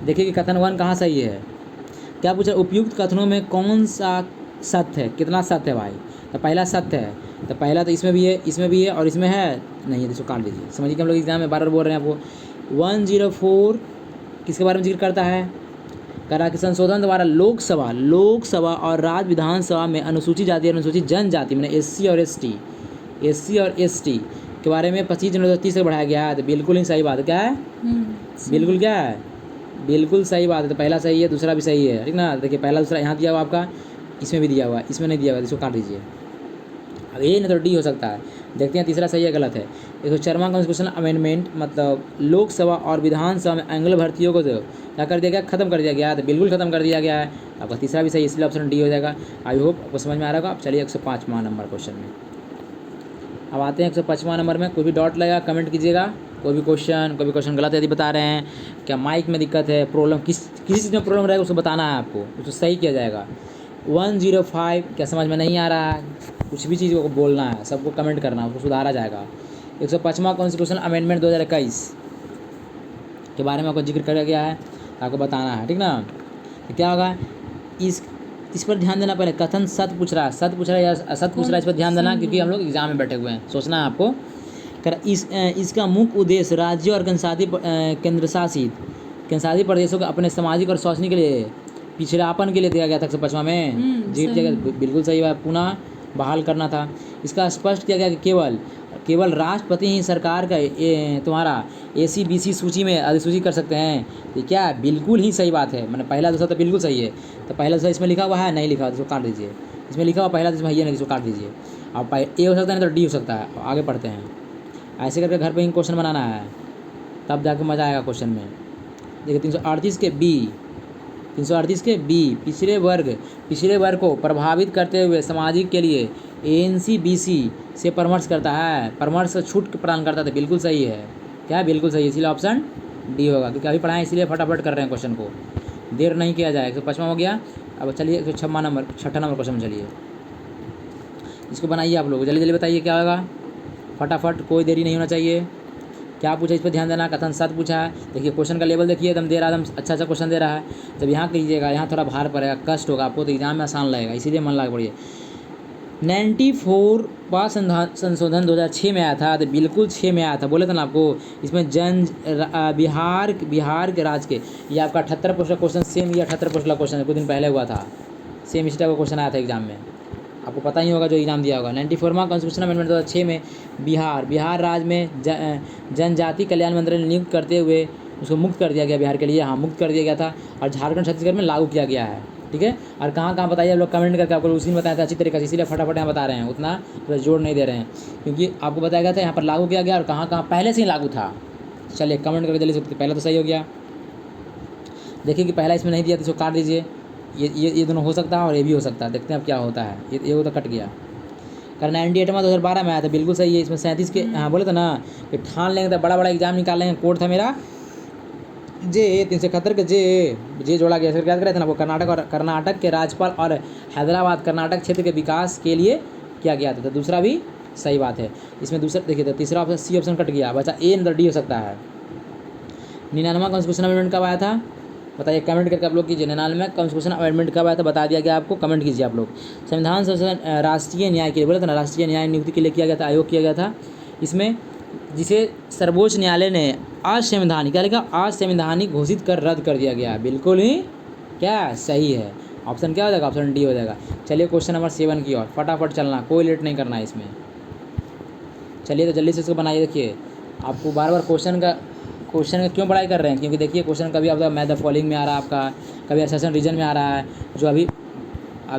देखिए कि कथन 1 कहाँ सही है। क्या पूछा? उपयुक्त कथनों में कौन सा सत्य है? कितना सत्य है भाई? तो पहला सत्य है, तो पहला तो इसमें भी है, इसमें भी है और इसमें है नहीं है, तो इसको काट दीजिए। समझिए कि हम लोग एग्जाम में बार बार बोल रहे हैं आपको। 104 किसके बारे में जिक्र करता है? करा कि संशोधन द्वारा लोकसभा और राज्य विधानसभा में अनुसूचित जाति और अनुसूचित जनजाति मैंने SC और ST के बारे में 25 जनवरी 2030 से बढ़ाया गया है। तो बिल्कुल ही सही बात है। क्या है? बिल्कुल क्या है? बिल्कुल सही बात है। तो पहला सही है, दूसरा भी सही है, ठीक ना। देखिए पहला दूसरा यहाँ दिया हुआ आपका, इसमें भी दिया हुआ है, इसमें नहीं दिया हुआ, इसको काट दीजिए। अब ये नहीं तो D हो सकता है। देखते हैं तीसरा सही है गलत है। 104वां कॉन्स्टिट्यूशन अमेंडमेंट मतलब लोकसभा और विधानसभा में एंग्लो भर्तियों को क्या कर दिया गया? खत्म कर दिया गया। तो बिल्कुल खत्म कर दिया गया है। आपका तीसरा भी सही, इसलिए ऑप्शन D हो जाएगा। आई होप आपको समझ में आ रहा होगा। अब चलिए 105वां नंबर क्वेश्चन में अब आते हैं। 105वां नंबर में कोई भी डाउट लगेगा कमेंट कीजिएगा। कोई भी क्वेश्चन गलत यदि बता रहे हैं, क्या माइक में दिक्कत है, प्रॉब्लम किसी चीज़ में प्रॉब्लम रहेगा उसको बताना है आपको, उसको सही किया जाएगा। 105 क्या समझ में नहीं आ रहा है, कुछ भी चीज़ को बोलना है, सबको कमेंट करना है, उसको सुधारा जाएगा। 105वां कॉन्स्टिट्यूशन अमेंडमेंट 2021 के बारे में आपको जिक्र किया गया है, आपको बताना है, ठीक ना। तो क्या होगा? इस पर ध्यान देना। पहले कथन सत्य पूछ रहा है, सत्य पूछ रहा है या असत्य पूछ रहा है, इस पर ध्यान देना, क्योंकि हम लोग एग्जाम में बैठे हुए हैं, सोचना है आपको। इसका मुख्य उद्देश्य राज्यों और केंद्रशासित प्रदेशों को अपने सामाजिक और शैक्षणिक के लिए पिछड़ापन के लिए दिया गया था। 105वां में जीत दिया गया, बिल्कुल सही बात, पुनः बहाल करना था। इसका स्पष्ट किया गया कि केवल राष्ट्रपति ही सरकार का तुम्हारा ACBC सूची में अधिसूचित कर सकते हैं। तो क्या है? बिल्कुल ही सही बात है। मैंने पहला दूसरा तो बिल्कुल सही है। तो पहला दूसरा इसमें लिखा हुआ है, नहीं लिखा हुआ तो इसको काट दीजिए। इसमें लिखा हुआ पहला दूसरा ये नहीं, इसको काट दीजिए। अब A हो सकता है, नहीं तो D हो सकता है। आगे पढ़ते हैं। ऐसे करके घर पे ही क्वेश्चन बनाना है, तब जाके मज़ा आएगा क्वेश्चन में। देखिए 338 के B पिछड़े वर्ग को प्रभावित करते हुए सामाजिक के लिए ANCBC से परामर्श करता है, परामर्श छूट प्रदान करता है। बिल्कुल सही है। क्या है? बिल्कुल सही है, इसलिए ऑप्शन D होगा, क्योंकि अभी पढ़ाएं इसलिए फटाफट कर रहे हैं क्वेश्चन को, देर नहीं किया जाए। 105वां हो गया। अब चलिए 106वां नंबर 6ठा नंबर क्वेश्चन में चलिए, इसको बनाइए आप लोग, जल्दी जल्दी बताइए क्या होगा, फटाफट, कोई देरी नहीं होना चाहिए। क्या पूछा इस पर ध्यान देना। कथन सत्य पूछा है। देखिए क्वेश्चन का लेवल देखिए, एकदम दे रहा है, एकदम अच्छा क्वेश्चन दे रहा है। जब यहाँ कीजिएगा, यहाँ थोड़ा भार पड़ेगा, कष्ट होगा आपको, तो एग्जाम में आसान लगेगा, इसीलिए मन लगा पड़िए। 94वां संशोधन 2006 में आया था। तो बिल्कुल 6 में आया था, बोले थे ना आपको। इसमें बिहार के राज्य के, ये आपका 78 प्रश्न क्वेश्चन सेम, ये 78 प्रश्न क्वेश्चन कुछ दिन पहले हुआ था, सेम इसी टाइप का क्वेश्चन आया था एग्जाम में, आपको पता ही होगा जो एग्जाम दिया होगा। 94वां कॉन्स्टिट्यूशन अमेंडमेंट 2006 में बिहार राज्य में जनजाति कल्याण मंत्री ने नियुक्त करते हुए उसको मुक्त कर दिया गया, बिहार के लिए, हाँ मुक्त कर दिया गया था, और झारखंड छत्तीसगढ़ में लागू किया गया है, ठीक है। और कहाँ कहाँ बताइए आप लोग कमेंट करके, आपको उसी में बताया था अच्छी तरीके से, इसीलिए फटाफट यहाँ बता रहे हैं, उतना जोर नहीं दे रहे हैं, क्योंकि आपको बताया गया था यहाँ पर लागू किया गया और कहाँ कहाँ पहले से ही लागू था। चलिए कमेंट करके जल्दी से, पहला तो सही हो गया। देखिए कि पहला इसमें नहीं दिया तो इसको काट दीजिए। ये दोनों हो सकता है और ये भी हो सकता है, देखते हैं अब क्या होता है। ये तो कट गया। कर 98वां 2012 में आया था, बिल्कुल सही है। इसमें 37 के, हाँ बोले थे ना कि ठान लेंगे तो बड़ा बड़ा एग्जाम निकाल लेंगे। कोड था मेरा J 371 के जे जोड़ा गया, याद करे थे ना वो। कर्नाटक के राज्यपाल और हैदराबाद कर्नाटक क्षेत्र के विकास के लिए किया गया था। तो दूसरा भी सही बात है। इसमें दूसरा देखिए, तो तीसरा ऑप्शन C ऑप्शन कट गया, बचा A नहीं तो D हो सकता है। 99वां कॉन्स्टिट्यूशन अमेंडमेंट कब आया था? बताइए कमेंट करके आप लोग कीजिए। 99 में कॉन्स्टिट्यूशन अमेंडमेंट कब आया था बता दिया गया आपको, कमेंट कीजिए आप लोग। संविधान संशोधन राष्ट्रीय न्याय के लिए बोला था ना, राष्ट्रीय न्याय नियुक्ति के लिए किया गया था, आयोग किया गया था। इसमें जिसे सर्वोच्च न्यायालय ने असंवैधानिक, क्या लिखा, असंवैधानिक घोषित कर रद्द कर दिया गया। बिल्कुल ही क्या सही है, ऑप्शन क्या हो जाएगा, ऑप्शन डी हो जाएगा। चलिए क्वेश्चन नंबर 7 की ओर फटाफट चलना, कोई लेट नहीं करना है इसमें। चलिए तो जल्दी से इसको बनाइए। देखिए आपको बार बार क्वेश्चन का क्यों पढ़ाई कर रहे हैं, क्योंकि देखिए क्वेश्चन कभी आपका मैथ द फॉलोइंग में आ रहा है, आपका कभी एसेशन रीजन में आ रहा है, जो अभी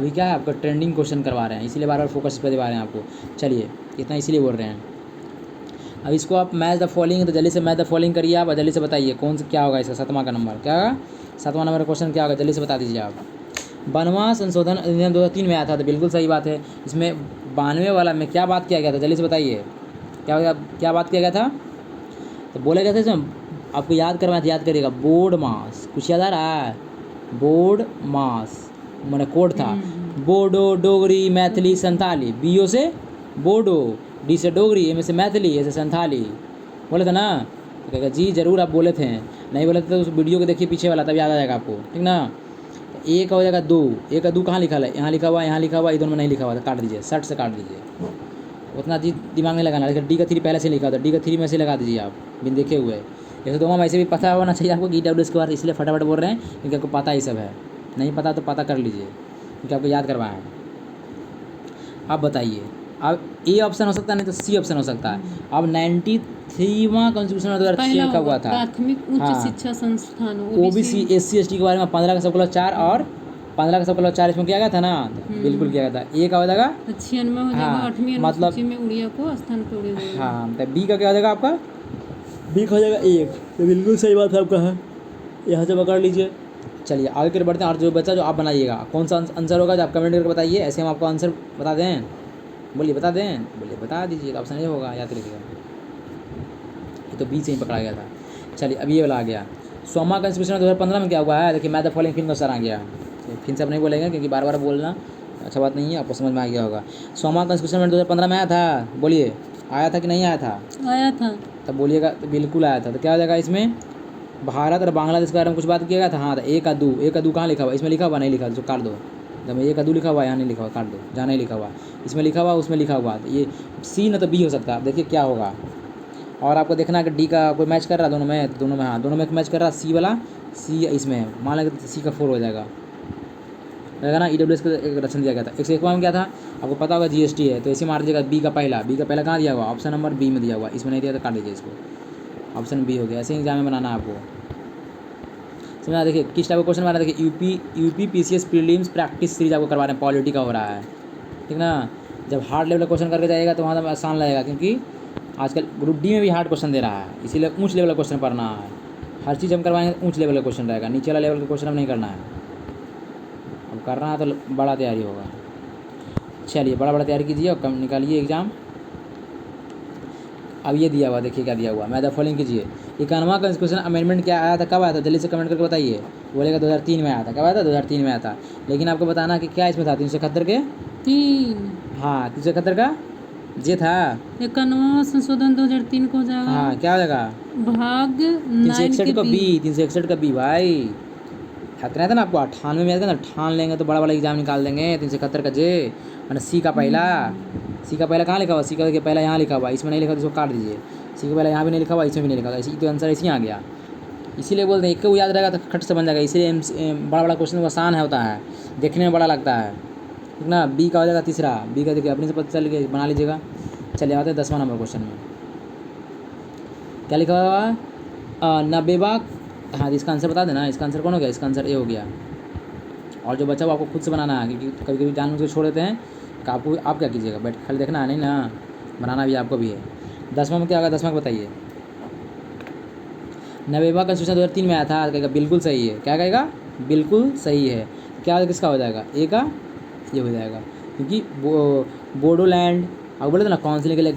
क्या है आपका ट्रेंडिंग क्वेश्चन करवा रहे हैं, इसीलिए बार बार फोकस पर दिवा रहे हैं आपको। चलिए इतना इसीलिए बोल रहे हैं। अब इसको आप मैच द फॉलोइंग, तो जल्दी से मैच द फॉलोइंग करिए आप, और जल्दी से बताइए कौन सा क्या होगा इसका 7वां का नंबर, क्या होगा 7वां नंबर का क्वेश्चन क्या होगा, जल्दी से बता दीजिए आप। 92वां संशोधन अधिनियम 2003 में आया था, तो बिल्कुल सही बात है। इसमें 92 वाला में क्या बात किया गया था, जल्दी से बताइए क्या बात किया गया था। तो बोले गए थे इसमें, आपको याद करवाना, याद करिएगा, बोर्ड मास, कुछ याद आ रहा है, बोर्ड मास मैंने कोड था, बोडो डोगरी मैथिली संथाली, बीओ से बोडो, डी से डोगरी, एम से मैथिली, ऐसे संथाली, बोले थे ना। तो कहेगा जी जरूर आप बोले थे, नहीं बोले थे तो उस वीडियो को देखिए पीछे वाला, तब याद आ जाएगा आपको, ठीक ना। तो एक हो जाएगा 2, एक का 2 कहाँ लिखा है, यहाँ लिखा हुआ, यहाँ लिखा हुआ, इधर में नहीं लिखा हुआ था, काट दीजिए, 60 से काट दीजिए, उतना दिमाग नहीं लगाना। लेकिन डी का 3 पहले से लिखा था, डी का 3 में से लगा दीजिए आप, बिन देखे हुए। जैसे दोनों में ऐसे भी पता होना चाहिए आपको EWS के बारे, इसलिए फटाफट बोल रहे हैं क्योंकि आपको पता ही सब है, नहीं पता तो पता कर लीजिए क्योंकि आपको याद करवाना है। आप बताइए, अब ए ऑप्शन हो सकता है, नहीं तो सी ऑप्शन हो सकता है। अब 93वां कॉन्स्टिट्यूशन 2006 में कब हुआ था, प्राथमिक उच्च हाँ। शिक्षा संस्थान OBC SC ST के बारे में 15 का सबका 4 और 15 का सबका 4 इसमें किया गया था ना, बिल्कुल किया गया था। ए का हो जाएगा 96 हो जाएगा, हाँ, 8वीं मतलब अनुसूची में उड़िया को स्थान पर उड़िया देगा। हाँ। तो बी का क्या हो जाएगा आपका, बी का हो जाएगा 1, तो बिल्कुल सही बात है आपका है, यहाँ से पकड़ लीजिए। चलिए आगे कर बढ़ते हैं, और जो बच्चा जो आप बनाइएगा कौन सा आंसर होगा जो आप कमेंट करके बताइए, ऐसे हम आपको आंसर बता दें, बोलिए बता दें, बोलिए बता दीजिए, तो ऑप्शन ये होगा, याद रखिएगा। ये तो बी से ही पकड़ा गया था। चलिए अब ये वाला आ गया, 100वां कॉन्स्टिट्यूशन 2015 में क्या हुआ है, देखिए मैं द फॉलोइंग फिर का सर आ गया, फिर से आप नहीं बोलेंगे क्योंकि बार बार बोलना अच्छा बात नहीं है, आपको समझ में आ गया होगा। 100वां कॉन्स्टिट्यूशन 2015 में आया था, बोलिए आया था कि नहीं आया था, आया था, तब बोलिएगा तो बिल्कुल आया था। तो क्या हो जाएगा इसमें, भारत और बांग्लादेश के बारे में कुछ बात किया गया था, हाँ। तो ए का 2 कहाँ लिखा हुआ, इसमें लिखा हुआ नहीं लिखा, जो काट दो, जब ए का 2 लिखा हुआ यहाँ नहीं लिखा हुआ, काट दो, जहाँ नहीं लिखा हुआ, इसमें लिखा हुआ उसमें लिखा हुआ, तो ये सी न तो बी हो सकता है। देखिए क्या होगा, और आपको देखना है कि डी का कोई मैच कर रहा है दोनों में, हाँ दोनों में मैच कर रहा है, सी वाला, सी इसमें मान लेंगे सी का 4 हो जाएगा ना। EWS का एक रचन दिया गया था, 101वां में क्या था आपको पता होगा, GST है, तो ऐसे मार दीजिएगा बी का पहला कहाँ दिया हुआ, ऑप्शन नंबर बी में दिया हुआ, इसमें नहीं दिया तो काट दीजिए इसको, ऑप्शन बी हो गया। ऐसे एग्जाम में बनाना आपको, समझा। देखिए किस टाइप का क्वेश्चन बना, देखिए UP PCS prelims practice series आपको करवा रहे हैं, पॉलिटी का हो रहा है, ठीक ना। जब हार्ड लेवल का क्वेश्चन करके जाएगा तो वहाँ तो आसान लगेगा, क्योंकि आजकल ग्रुप डी में भी हार्ड क्वेश्चन दे रहा है, इसीलिए ऊंच लेवल का क्वेश्चन पढ़ना है। हर चीज़ हम करवाएंगे ऊंच लेवल का क्वेश्चन रहेगा, नीचे वाला लेवल का क्वेश्चन हम नहीं करना है। अब करना है तो बड़ा तैयारी होगा। चलिए बड़ा तैयारी कीजिए और कम निकालिए एग्ज़ाम। अब ये दिया हुआ, देखिए क्या दिया हुआ, मैं द फॉलोइंग कीजिए। 91वां कॉन्स्टिट्यूशन अमेंडमेंट क्या आया था, कब आया था, जल्दी से कमेंट करके बताइए। बोलेगा 2003 में आया था, कब आया था, 2003 में आया था। लेकिन आपको बताना कि क्या इसमें था, 371 के 3, हाँ 371 का ये था। 91वां संशोधन 2003 को हो जाएगा, हाँ क्या हो जाएगा, भाग 361 का बी, 361 का बी भाई। याद करना था ना आपको, 98 में याद करना, ठान लेंगे तो बड़ा एग्जाम निकाल देंगे। 371 का जे मैंने सी का पहला कहाँ लिखा हुआ, सी का पहला यहाँ लिखा हुआ, इसमें नहीं लिखा तो इसको काट दीजिए। सी का पहला यहाँ भी नहीं लिखा हुआ, इसमें भी नहीं लिखा हुआ, इसी तो आंसर इसी आ गया। इसीलिए बोलते हैं एक को याद रहेगा तो खट से बन जाएगा, इसीलिए बड़ा क्वेश्चन आसान है होता है, देखने में बड़ा लगता है, ठीक ना। बी का हो जाएगा तीसरा, बी का देखिए अपने से पता चल गया, बना लीजिएगा। चलिए आते हैं 10वां नंबर क्वेश्चन में, क्या लिखा हुआ 90वां, हाँ इसका आंसर बता देना, इसका आंसर कौन हो गया, इसका आंसर ए हो गया। और जो बचा वो आपको खुद से बनाना है, क्योंकि कभी कभी जानबूझ के छोड़ देते हैं कि आपको, आप क्या कीजिएगा, बैठ खाली देखना है नहीं ना, बनाना भी आपको भी है। 10वां में क्या होगा, 10वां बताइए। 90वां कॉन्स्टिट्यूशन 2003 में आया था, कहेगा बिल्कुल सही है, क्या कहेगा, बिल्कुल सही है। क्या किसका हो जाएगा, ए का ये हो जाएगा, क्योंकि बोडोलैंड आप बोले थे ना काउंसिलिंग के लिए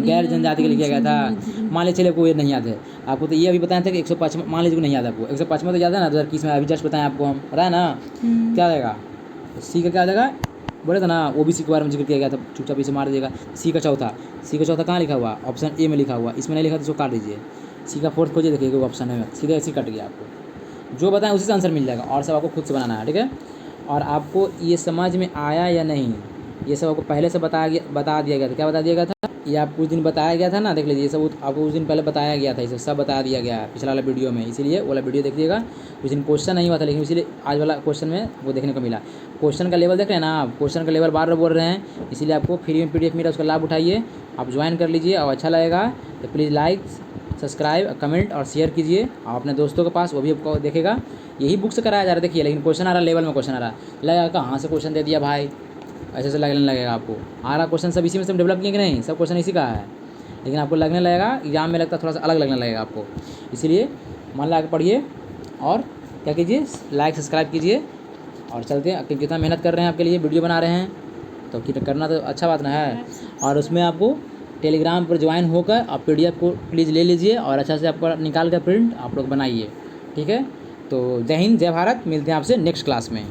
गैर जनजाति के लिए किया गया था। मान लीजिए चलिए आपको ये नहीं याद है, आपको तो ये अभी बताया था कि 105, मान लीजिए को नहीं याद है आपको, 105 तो याद है ना, 2021 में अभी जस्ट बताएं आपको हम, पता है ना क्या हो जाएगा। सी का क्या हो जाएगा, बोले था ना OBC के बारे में जिक्र किया गया था, चुपचाप इसे मार दीजिएगा। सी का चौथा कहाँ लिखा हुआ, ऑप्शन ए में लिखा हुआ, इसमें नहीं लिखा तो इसको काट दीजिए। सी का 4th खोजिए, देखिए ऑप्शन है सीधा ऐसे कट गया आपको। जो बताएं उसी से आंसर मिल जाएगा, और सब आपको खुद से बनाना है, ठीक है। और आपको ये समझ में आया या नहीं, ये सब आपको पहले से बता दिया गया था। क्या बता दिया गया था? ये आपको उस दिन बताया गया था ना, देख लीजिए, ये सब आपको उस दिन पहले बताया गया था, ये सब बता दिया गया है पिछला वाला वीडियो में, इसीलिए वो वाला वीडियो देखिएगा। उस दिन क्वेश्चन नहीं हुआ था, लेकिन इसीलिए आज वाला क्वेश्चन में वो देखने को मिला। क्वेश्चन का लेवल देख रहे हैं ना आप, क्वेश्चन का लेवल बार बार बोल रहे हैं, इसीलिए आपको फ्री में PDF मिला, उसका लाभ उठाइए, आप ज्वाइन कर लीजिए। और अच्छा लगेगा तो प्लीज़ लाइक, सब्सक्राइब, कमेंट और शेयर कीजिए और अपने दोस्तों के पास, वो भी आपको देखेगा। यही बुक से कराया जा रहा है, देखिए, लेकिन क्वेश्चन आ रहा लेवल में क्वेश्चन आ रहा लगेगा कहाँ से क्वेश्चन दे दिया भाई, ऐसे लगने लगेगा आपको। आ रहा क्वेश्चन सब इसी में से डेवलप किए कि नहीं, सब क्वेश्चन इसी का है, लेकिन आपको लगने लगेगा एग्जाम में लगता थोड़ा सा अलग लगने लगेगा आपको। इसीलिए मन लगा के पढ़िए और क्या कीजिए, लाइक सब्सक्राइब कीजिए। और चलते हैं, कितना मेहनत कर रहे हैं आपके लिए, वीडियो बना रहे हैं तो करना तो अच्छा बात ना है। और उसमें आपको टेलीग्राम पर ज्वाइन होकर आप PDF को प्लीज़ ले लीजिए और अच्छा से आपको निकाल कर प्रिंट आप लोग बनाइए, ठीक है। तो जय हिंद, जय भारत, मिलते हैं आपसे नेक्स्ट क्लास में।